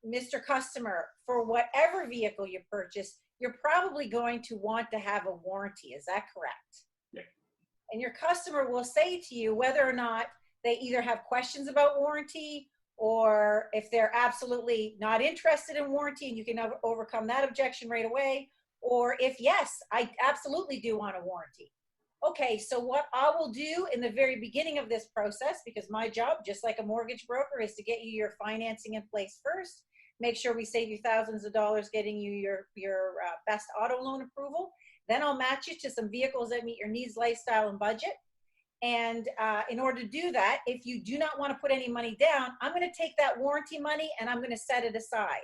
Mr. Customer, for whatever vehicle you purchase, you're probably going to want to have a warranty. Is that correct? Yeah. And your customer will say to you whether or not they either have questions about warranty or if they're absolutely not interested in warranty and you can overcome that objection right away, or if yes, I absolutely do want a warranty. Okay, so what I will do in the very beginning of this process, because my job, just like a mortgage broker, is to get you your financing in place first, make sure we save you thousands of dollars getting you your best auto loan approval. Then I'll match you to some vehicles that meet your needs, lifestyle, and budget. And in order to do that, if you do not want to put any money down, I'm going to take that warranty money and I'm going to set it aside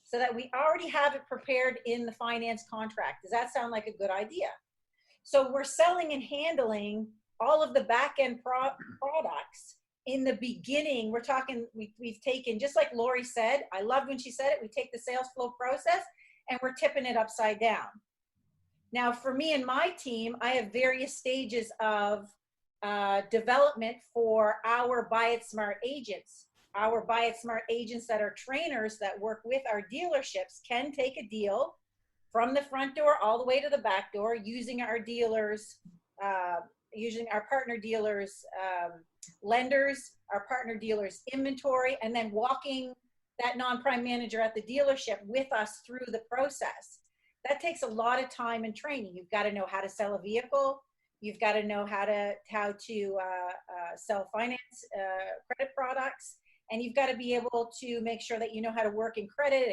so that we already have it prepared in the finance contract. Does that sound like a good idea? So we're selling and handling all of the back-end products. In the beginning, we're talking, we've taken, just like Lori said, I loved when she said it, we take the sales flow process and we're tipping it upside down. Now, for me and my team, I have various stages of development for our Buy It Smart agents. Our Buy It Smart agents that are trainers that work with our dealerships can take a deal from the front door all the way to the back door using our dealers, using our partner dealers, lenders, our partner dealers inventory, and then walking that non-prime manager at the dealership with us through the process. That takes a lot of time and training. You've got to know how to sell a vehicle. You've got to know how to sell finance credit products, and you've got to be able to make sure that you know how to work in credit,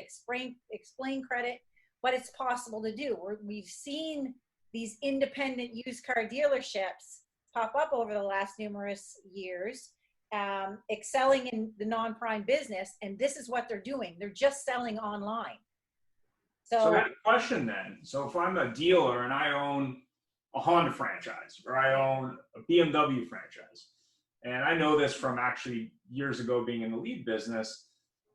explain credit. But it's possible to do. We've seen these independent used car dealerships pop up over the last numerous years, excelling in the non-prime business, and this is what they're doing. They're just selling online. So I have a question then. So if I'm a dealer and I own a Honda franchise or I own a BMW franchise, and I know this from actually years ago being in the lead business,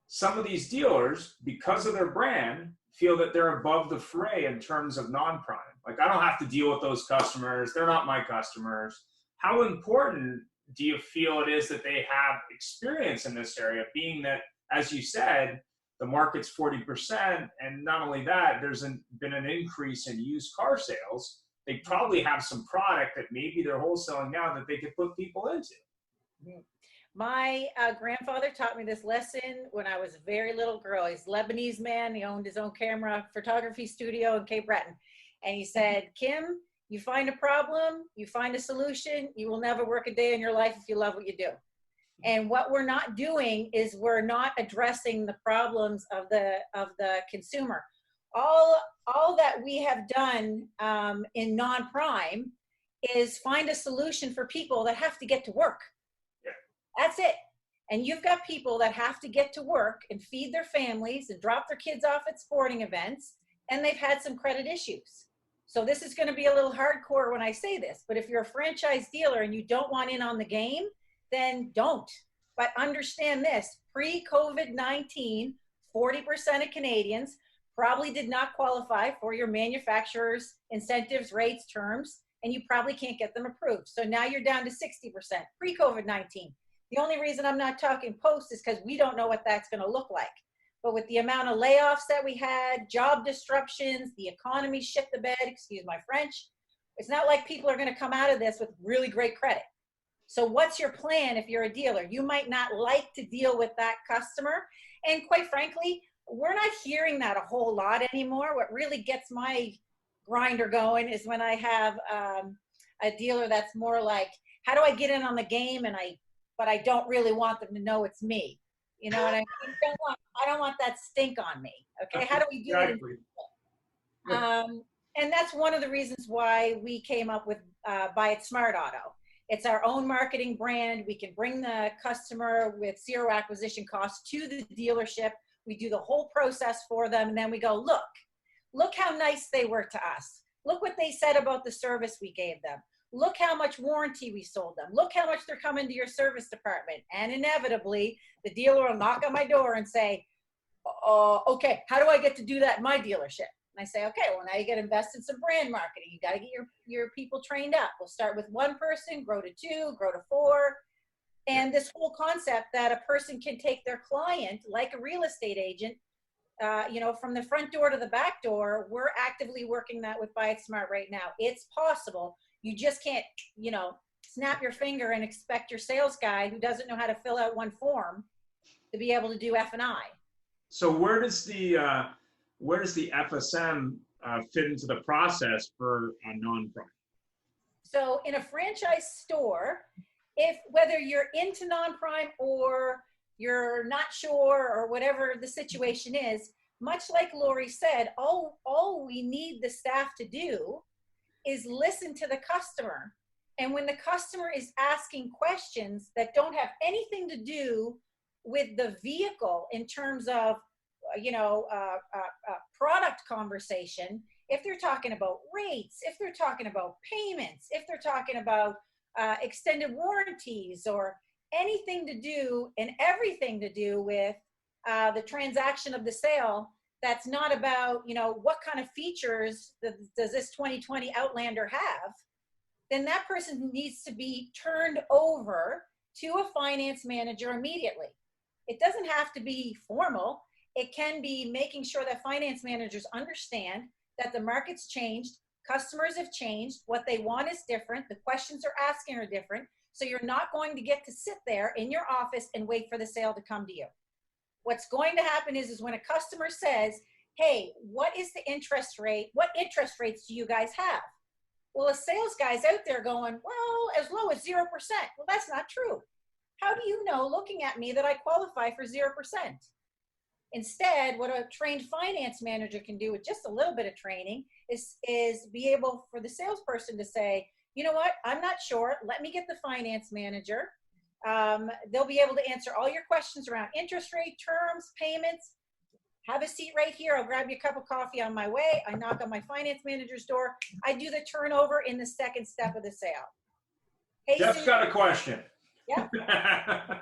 some of these dealers, because of their brand, feel that they're above the fray in terms of non-prime. Like, I don't have to deal with those customers. They're not my customers. How important do you feel it is that they have experience in this area, being that, as you said, the market's 40%, and not only that, there's been an increase in used car sales. They probably have some product that maybe they're wholesaling now that they could put people into. My grandfather taught me this lesson when I was a very little girl. He's a Lebanese man. He owned his own camera photography studio in Cape Breton. And he said, Kim, you find a problem, you find a solution, you will never work a day in your life if you love what you do. And what we're not doing is we're not addressing the problems of the consumer. All that we have done in non-prime is find a solution for people that have to get to work. That's it. And you've got people that have to get to work and feed their families and drop their kids off at sporting events, and they've had some credit issues. So this is going to be a little hardcore when I say this, but if you're a franchise dealer and you don't want in on the game, then don't. But understand this, pre-COVID-19, 40% of Canadians probably did not qualify for your manufacturer's incentives, rates, terms, and you probably can't get them approved. So now you're down to 60% pre-COVID-19. The only reason I'm not talking post is because we don't know what that's going to look like. But with the amount of layoffs that we had, job disruptions, the economy shit the bed, excuse my French, it's not like people are going to come out of this with really great credit. So what's your plan if you're a dealer? You might not like to deal with that customer. And quite frankly, we're not hearing that a whole lot anymore. What really gets my grinder going is when I have a dealer that's more like, how do I get in on the game but I don't really want them to know it's me. You know what I mean? I don't want that stink on me. Okay, how do we do it? And that's one of the reasons why we came up with Buy It Smart Auto. It's our own marketing brand. We can bring the customer with zero acquisition costs to the dealership. We do the whole process for them, and then we go, look how nice they were to us. Look what they said about the service we gave them. Look how much warranty we sold them. Look how much they're coming to your service department. And inevitably, the dealer will knock on my door and say, okay, how do I get to do that in my dealership? And I say, okay, well, now you got to invest in some brand marketing. You got to get your people trained up. We'll start with one person, grow to 2, grow to 4. And this whole concept that a person can take their client, like a real estate agent, from the front door to the back door, we're actively working that with Buy It Smart right now. It's possible. You just can't, snap your finger and expect your sales guy who doesn't know how to fill out one form to be able to do F&I. So where does the FSM fit into the process for a non-prime? So in a franchise store, if whether you're into non-prime or you're not sure or whatever the situation is, much like Lori said, all we need the staff to do is listen to the customer. And when the customer is asking questions that don't have anything to do with the vehicle in terms of, product conversation, if they're talking about rates, if they're talking about payments, if they're talking about extended warranties or anything to do and everything to do with the transaction of the sale, that's not about, what kind of features does this 2020 Outlander have, then that person needs to be turned over to a finance manager immediately. It doesn't have to be formal. It can be making sure that finance managers understand that the market's changed, customers have changed, what they want is different, the questions they're asking are different, so you're not going to get to sit there in your office and wait for the sale to come to you. What's going to happen is when a customer says, hey, what is the interest rate? What interest rates do you guys have? Well, a sales guy's out there going, well, as low as 0%. Well, that's not true. How do you know, looking at me, that I qualify for 0%? Instead, what a trained finance manager can do with just a little bit of training is be able for the salesperson to say, you know what, I'm not sure. Let me get the finance manager. They'll be able to answer all your questions around interest rate, terms, payments. Have a seat right here. I'll grab you a cup of coffee on my way. I knock on my finance manager's door. I do the turnover in the second step of the sale. Hey, Jeff's Susan. got a question. Yeah.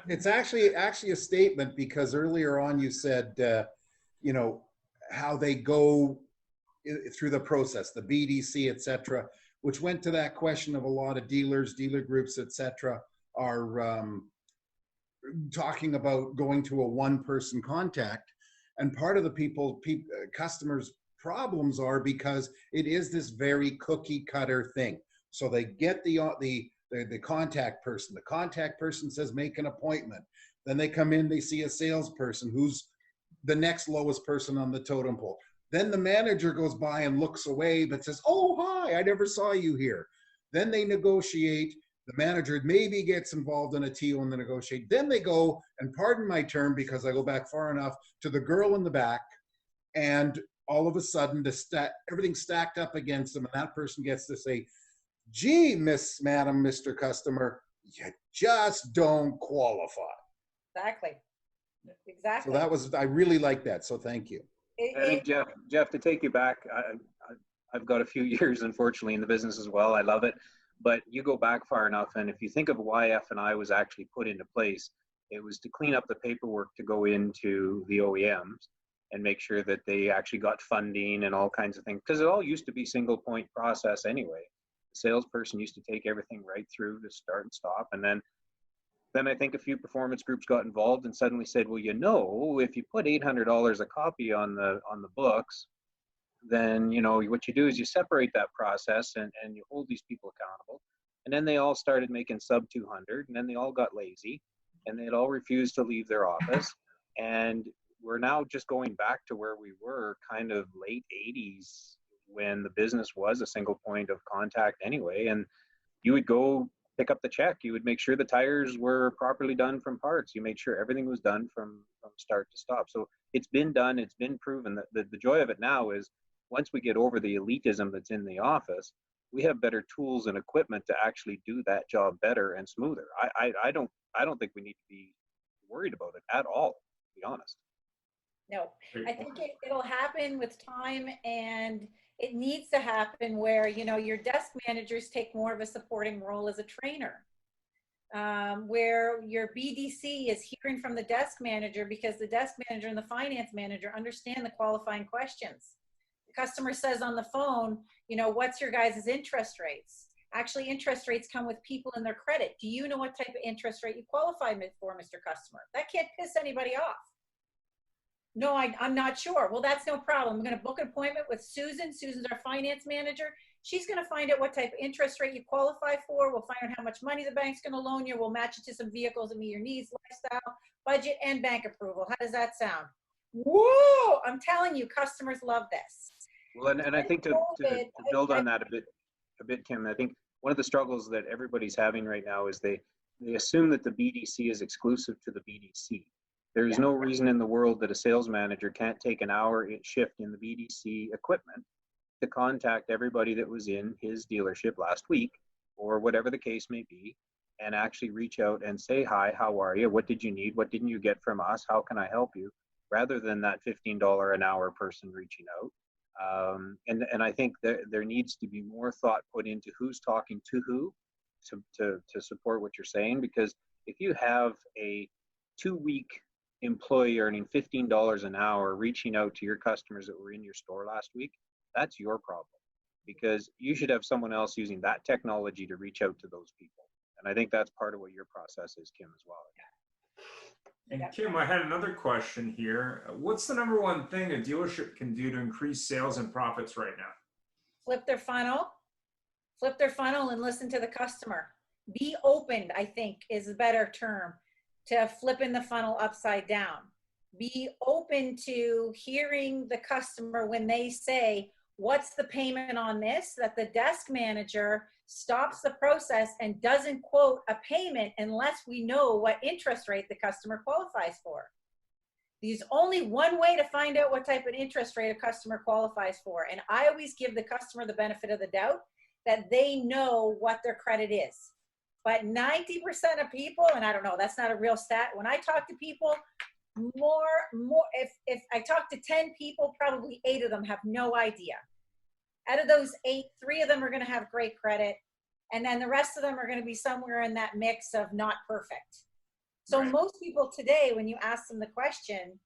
It's actually a statement, because earlier on you said, how they go through the process, the BDC, et cetera, which went to that question of a lot of dealers, dealer groups, et cetera, are talking about going to a one-person contact. And part of the customers' problems are because it is this very cookie cutter thing. So they get the contact person. The contact person says, make an appointment. Then they come in, they see a salesperson who's the next lowest person on the totem pole. Then the manager goes by and looks away, but says, oh, hi, I never saw you here. Then they negotiate. The manager maybe gets involved in a TO in the negotiate. Then they go, and pardon my term because I go back far enough, to the girl in the back, and all of a sudden everything's stacked up against them, and that person gets to say, gee, Madam, Mr. Customer, you just don't qualify. Exactly. So I really like that. So thank you. I think Jeff, to take you back, I've got a few years, unfortunately, in the business as well. I love it, but you go back far enough, and if you think of why F&I was actually put into place, it was to clean up the paperwork to go into the OEMs and make sure that they actually got funding and all kinds of things, because it all used to be single point process anyway. The salesperson used to take everything right through to start and stop, and then I think a few performance groups got involved and suddenly said, well, if you put $800 a copy on the books, then what you do is you separate that process and you hold these people accountable. And then they all started making sub 200, and then they all got lazy, and they'd all refused to leave their office. And we're now just going back to where we were kind of late 80s, when the business was a single point of contact anyway. And you would go pick up the check, you would make sure the tires were properly done from parts, you made sure everything was done from start to stop. So it's been done, it's been proven. That the joy of it now is, once we get over the elitism that's in the office, we have better tools and equipment to actually do that job better and smoother. I don't think we need to be worried about it at all, to be honest. No, I think it'll happen with time, and it needs to happen where, your desk managers take more of a supporting role as a trainer, where your BDC is hearing from the desk manager, because the desk manager and the finance manager understand the qualifying questions. The customer says on the phone, what's your guys' interest rates? Actually, interest rates come with people and their credit. Do you know what type of interest rate you qualify for, Mr. Customer? That can't piss anybody off. No, I'm not sure. Well, that's no problem. I'm going to book an appointment with Susan. Susan's our finance manager. She's going to find out what type of interest rate you qualify for. We'll find out how much money the bank's going to loan you. We'll match it to some vehicles that meet your needs, lifestyle, budget, and bank approval. How does that sound? Whoa! I'm telling you, customers love this. Well, and I think to build on that a bit, Kim, I think one of the struggles that everybody's having right now is they assume that the BDC is exclusive to the BDC. There is no reason in the world that a sales manager can't take an hour shift in the BDC equipment to contact everybody that was in his dealership last week, or whatever the case may be, and actually reach out and say, hi, how are you? What did you need? What didn't you get from us? How can I help you? Rather than that $15 an hour person reaching out. And I think that there needs to be more thought put into who's talking to who to support what you're saying, because if you have a 2-week employee earning $15 an hour reaching out to your customers that were in your store last week, that's your problem, because you should have someone else using that technology to reach out to those people. And I think that's part of what your process is, Kim, as well. And Kim, I had another question here. What's the number one thing a dealership can do to increase sales and profits right now? Flip their funnel and listen to the customer. Be open, I think, is a better term to flipping the funnel upside down. Be open to hearing the customer when they say, what's the payment on this? That the desk manager stops the process and doesn't quote a payment unless we know what interest rate the customer qualifies for. There's only one way to find out what type of interest rate a customer qualifies for. And I always give the customer the benefit of the doubt that they know what their credit is. But 90% of people, and I don't know, that's not a real stat. When I talk to people, if I talk to 10 people, probably 8 of them have no idea. Out of those 8, 3 of them are going to have great credit. And then the rest of them are going to be somewhere in that mix of not perfect. So most people today, when you ask them the question,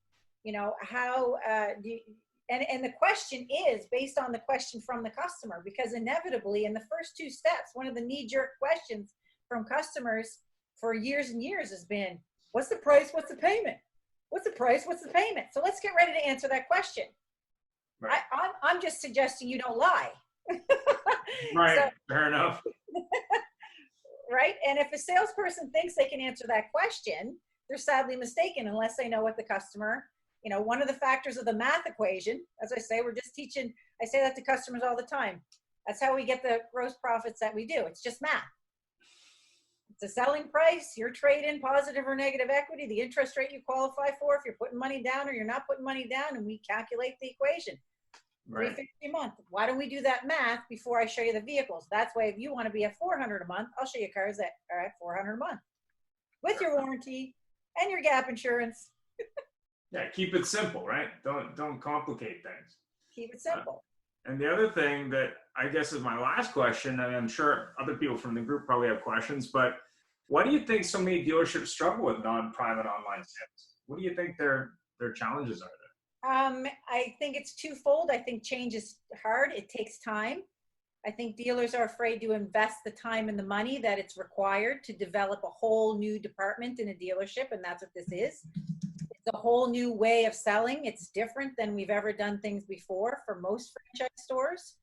you know, how do you, and the question is based on the question from the customer, because inevitably in the first 2 steps, one of the knee-jerk questions from customers for years and years has been, what's the price? What's the payment? What's the price? What's the payment? So let's get ready to answer that question. Right. I'm just suggesting you don't lie. Right. So, fair enough. Right. And if a salesperson thinks they can answer that question, they're sadly mistaken unless they know what the customer, you know, one of the factors of the math equation, as I say, we're just teaching, I say that to customers all the time. That's how we get the gross profits that we do. It's just math. It's a selling price, your trade-in, positive or negative equity, the interest rate you qualify for, if you're putting money down or you're not putting money down, and we calculate the equation. Right. $350 a month. Why don't we do that math before I show you the vehicles? That's why if you want to be at $400 a month, I'll show you cars that are at $400 a month with your warranty and your gap insurance. Yeah, keep it simple, right? Don't complicate things. Keep it simple. And the other thing that I guess is my last question, and I'm sure other people from the group probably have questions, but why do you think so many dealerships struggle with non-prime and online sales? What do you think their challenges are there? I think it's twofold. I think change is hard. It takes time. I think dealers are afraid to invest the time and the money that it's required to develop a whole new department in a dealership, and that's what this is. It's a whole new way of selling. It's different than we've ever done things before for most franchise stores.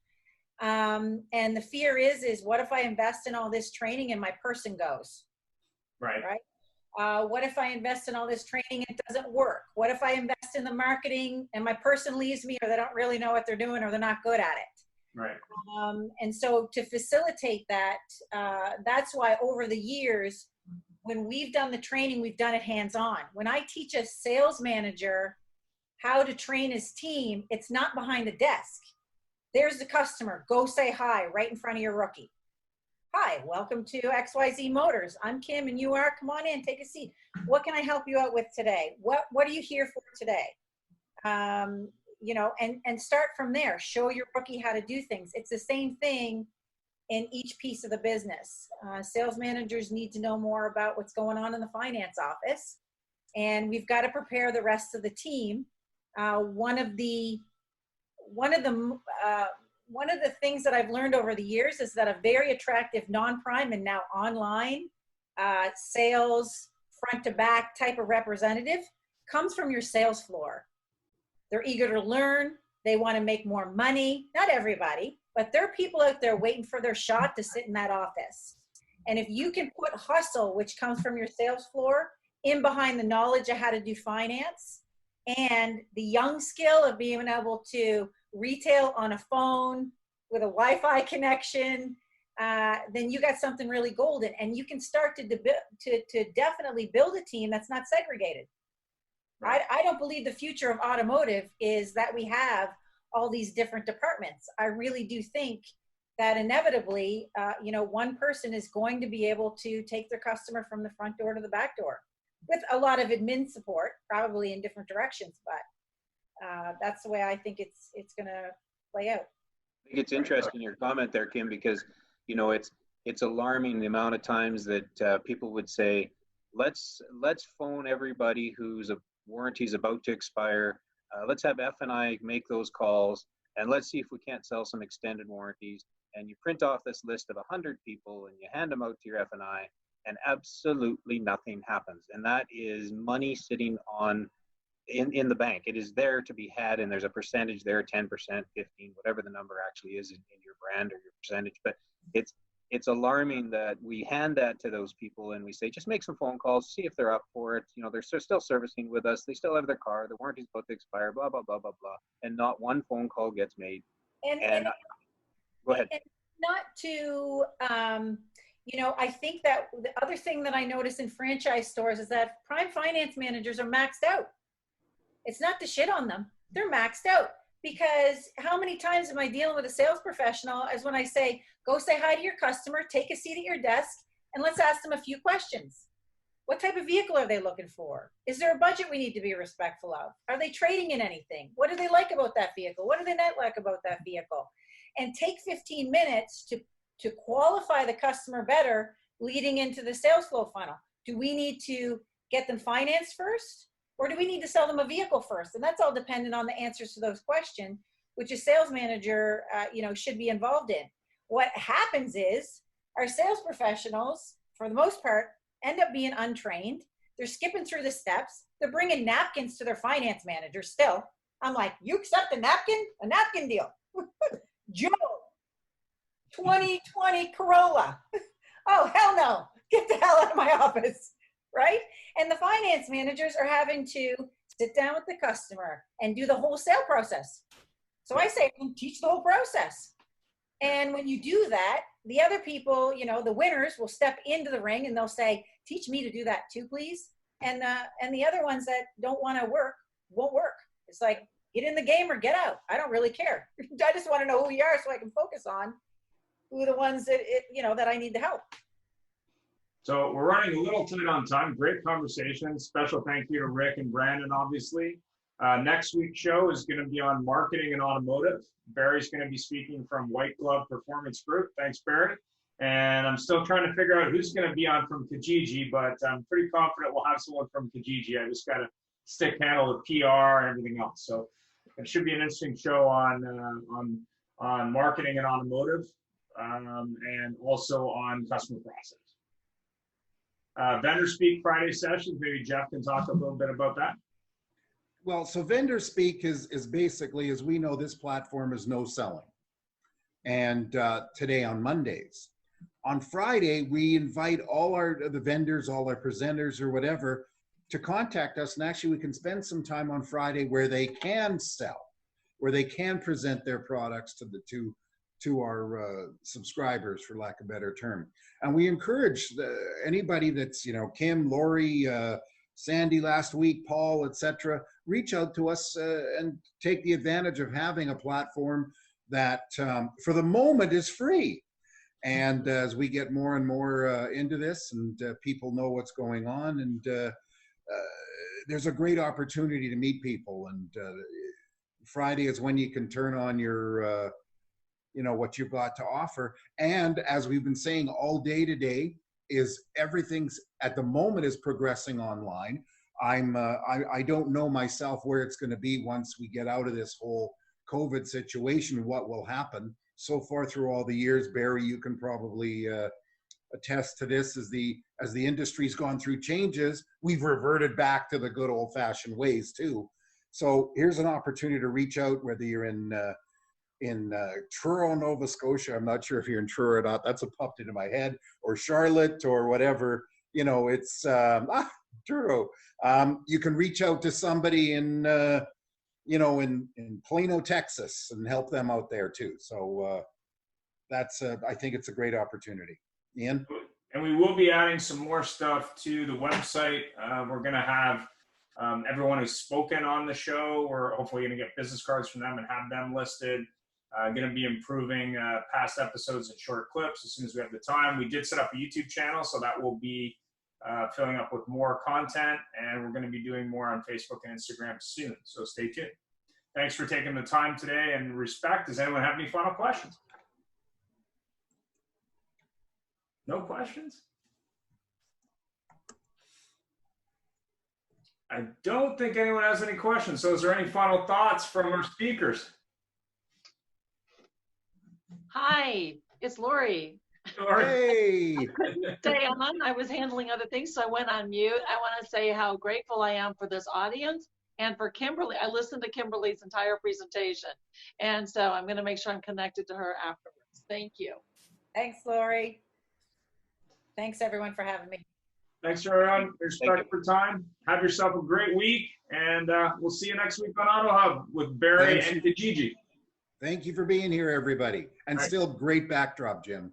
And the fear is what if I invest in all this training and my person goes? Right. What if I invest in all this training and it doesn't work? What if I invest in the marketing and my person leaves me, or they don't really know what they're doing, or they're not good at it? Right. And so to facilitate that, that's why over the years, when we've done the training, we've done it hands-on. When I teach a sales manager how to train his team, it's not behind a desk. There's the customer. Go say hi right in front of your rookie. Hi, welcome to XYZ Motors. I'm Kim and you are. Come on in, take a seat. What can I help you out with today? What are you here for today? You know, and start from there. Show your rookie how to do things. It's the same thing in each piece of the business. Sales managers need to know more about what's going on in the finance office, and we've got to prepare the rest of the team. One of the things that I've learned over the years is that a very attractive non-prime and now online sales front to back type of representative comes from your sales floor. They're eager to learn. They want to make more money. Not everybody, but there are people out there waiting for their shot to sit in that office. And if you can put hustle, which comes from your sales floor, in behind the knowledge of how to do finance and the young skill of being able to retail on a phone with a Wi-Fi connection, then you got something really golden. And you can start to definitely build a team that's not segregated. I don't believe the future of automotive is that we have all these different departments. I really do think that inevitably, one person is going to be able to take their customer from the front door to the back door with a lot of admin support, probably in different directions, but that's the way I think it's going to play out. I think it's interesting your comment there, Kim, because it's alarming the amount of times that people would say, let's phone everybody whose warranty is about to expire. Let's have F&I make those calls, and let's see if we can't sell some extended warranties. And you print off this list of 100 people and you hand them out to your F&I, and absolutely nothing happens. And that is money sitting in the bank. It is there to be had, and there's a percentage there, 10%, 15, whatever the number actually is in your brand or your percentage. But it's alarming that we hand that to those people and we say, just make some phone calls, see if they're up for it. They're still servicing with us. They still have their car. The warranty's about to expire, blah, blah, blah, blah, blah. And not one phone call gets made. And go ahead. And not to, I think that the other thing that I notice in franchise stores is that prime finance managers are maxed out. It's not to shit on them. They're maxed out. Because how many times am I dealing with a sales professional as when I say, go say hi to your customer, take a seat at your desk, and let's ask them a few questions. What type of vehicle are they looking for? Is there a budget we need to be respectful of? Are they trading in anything? What do they like about that vehicle? What do they not like about that vehicle? And take 15 minutes to qualify the customer better leading into the sales flow funnel. Do we need to get them financed first? Or do we need to sell them a vehicle first? And that's all dependent on the answers to those questions, which a sales manager, should be involved in. What happens is our sales professionals, for the most part, end up being untrained. They're skipping through the steps. They're bringing napkins to their finance manager still. I'm like, you accept a napkin? A napkin deal. Joe, 2020 Corolla. Oh, hell no. Get the hell out of my office. Right? And the finance managers are having to sit down with the customer and do the whole sale process. So I say, teach the whole process. And when you do that, the other people, the winners will step into the ring and they'll say, teach me to do that too, please. And the other ones that don't want to work won't work. It's like, get in the game or get out. I don't really care. I just want to know who you are so I can focus on who are the ones that, that I need to help. So we're running a little tight on time. Great conversation. Special thank you to Rick and Brandon, obviously. Next week's show is going to be on marketing and automotive. Barry's going to be speaking from White Glove Performance Group. Thanks, Barry. And I'm still trying to figure out who's going to be on from Kijiji, but I'm pretty confident we'll have someone from Kijiji. I just got to stick handle the PR and everything else. So it should be an interesting show on marketing and automotive, and also on customer process. Vendor Speak Friday sessions, maybe Jeff can talk a little bit about that. Well, so Vendor Speak is basically, as we know, this platform is no selling. And today on Mondays. On Friday, we invite all the vendors, all our presenters or whatever to contact us. And actually we can spend some time on Friday where they can sell, where they can present their products to our subscribers, for lack of a better term. And we encourage anybody that's, Kim, Lori, Sandy last week, Paul, etc., reach out to us and take the advantage of having a platform that for the moment is free. And as we get more and more into this and people know what's going on, and there's a great opportunity to meet people. And Friday is when you can turn on your what you've got to offer. And as we've been saying all day today, is everything's at the moment is progressing online. I don't know myself where it's going to be once we get out of this whole COVID situation, what will happen. So far through all the years, Barry, you can probably attest to this, as the industry's gone through changes, we've reverted back to the good old fashioned ways too. So here's an opportunity to reach out, whether you're in Truro, Nova Scotia. I'm not sure if you're in Truro or not. That's what popped into my head. Or Charlotte or whatever. You know, it's Truro. You can reach out to somebody in, you know, in Plano, Texas, and help them out there too. So that's, I think it's a great opportunity. Ian? And we will be adding some more stuff to the website. We're going to have everyone who's spoken on the show. We're hopefully going to get business cards from them and have them listed. Going to be improving past episodes and short clips as soon as we have the time. We did set up a YouTube channel, so that will be filling up with more content, and we're going to be doing more on Facebook and Instagram soon, so stay tuned. Thanks for taking the time today, and respect. Does anyone have any final questions? No questions? I don't think anyone has any questions, so is there any final thoughts from our speakers? Hi, it's Lori. Hey! I couldn't stay on. I was handling other things, so I went on mute. I want to say how grateful I am for this audience and for Kimberly. I listened to Kimberly's entire presentation, and so I'm going to make sure I'm connected to her afterwards. Thank you. Thanks, Lori. Thanks, everyone, for having me. Thanks, everyone. Respect for time. Have yourself a great week, and we'll see you next week on AutoHub with Barry and Kijiji. Thank you for being here, everybody. And still great backdrop, Jim.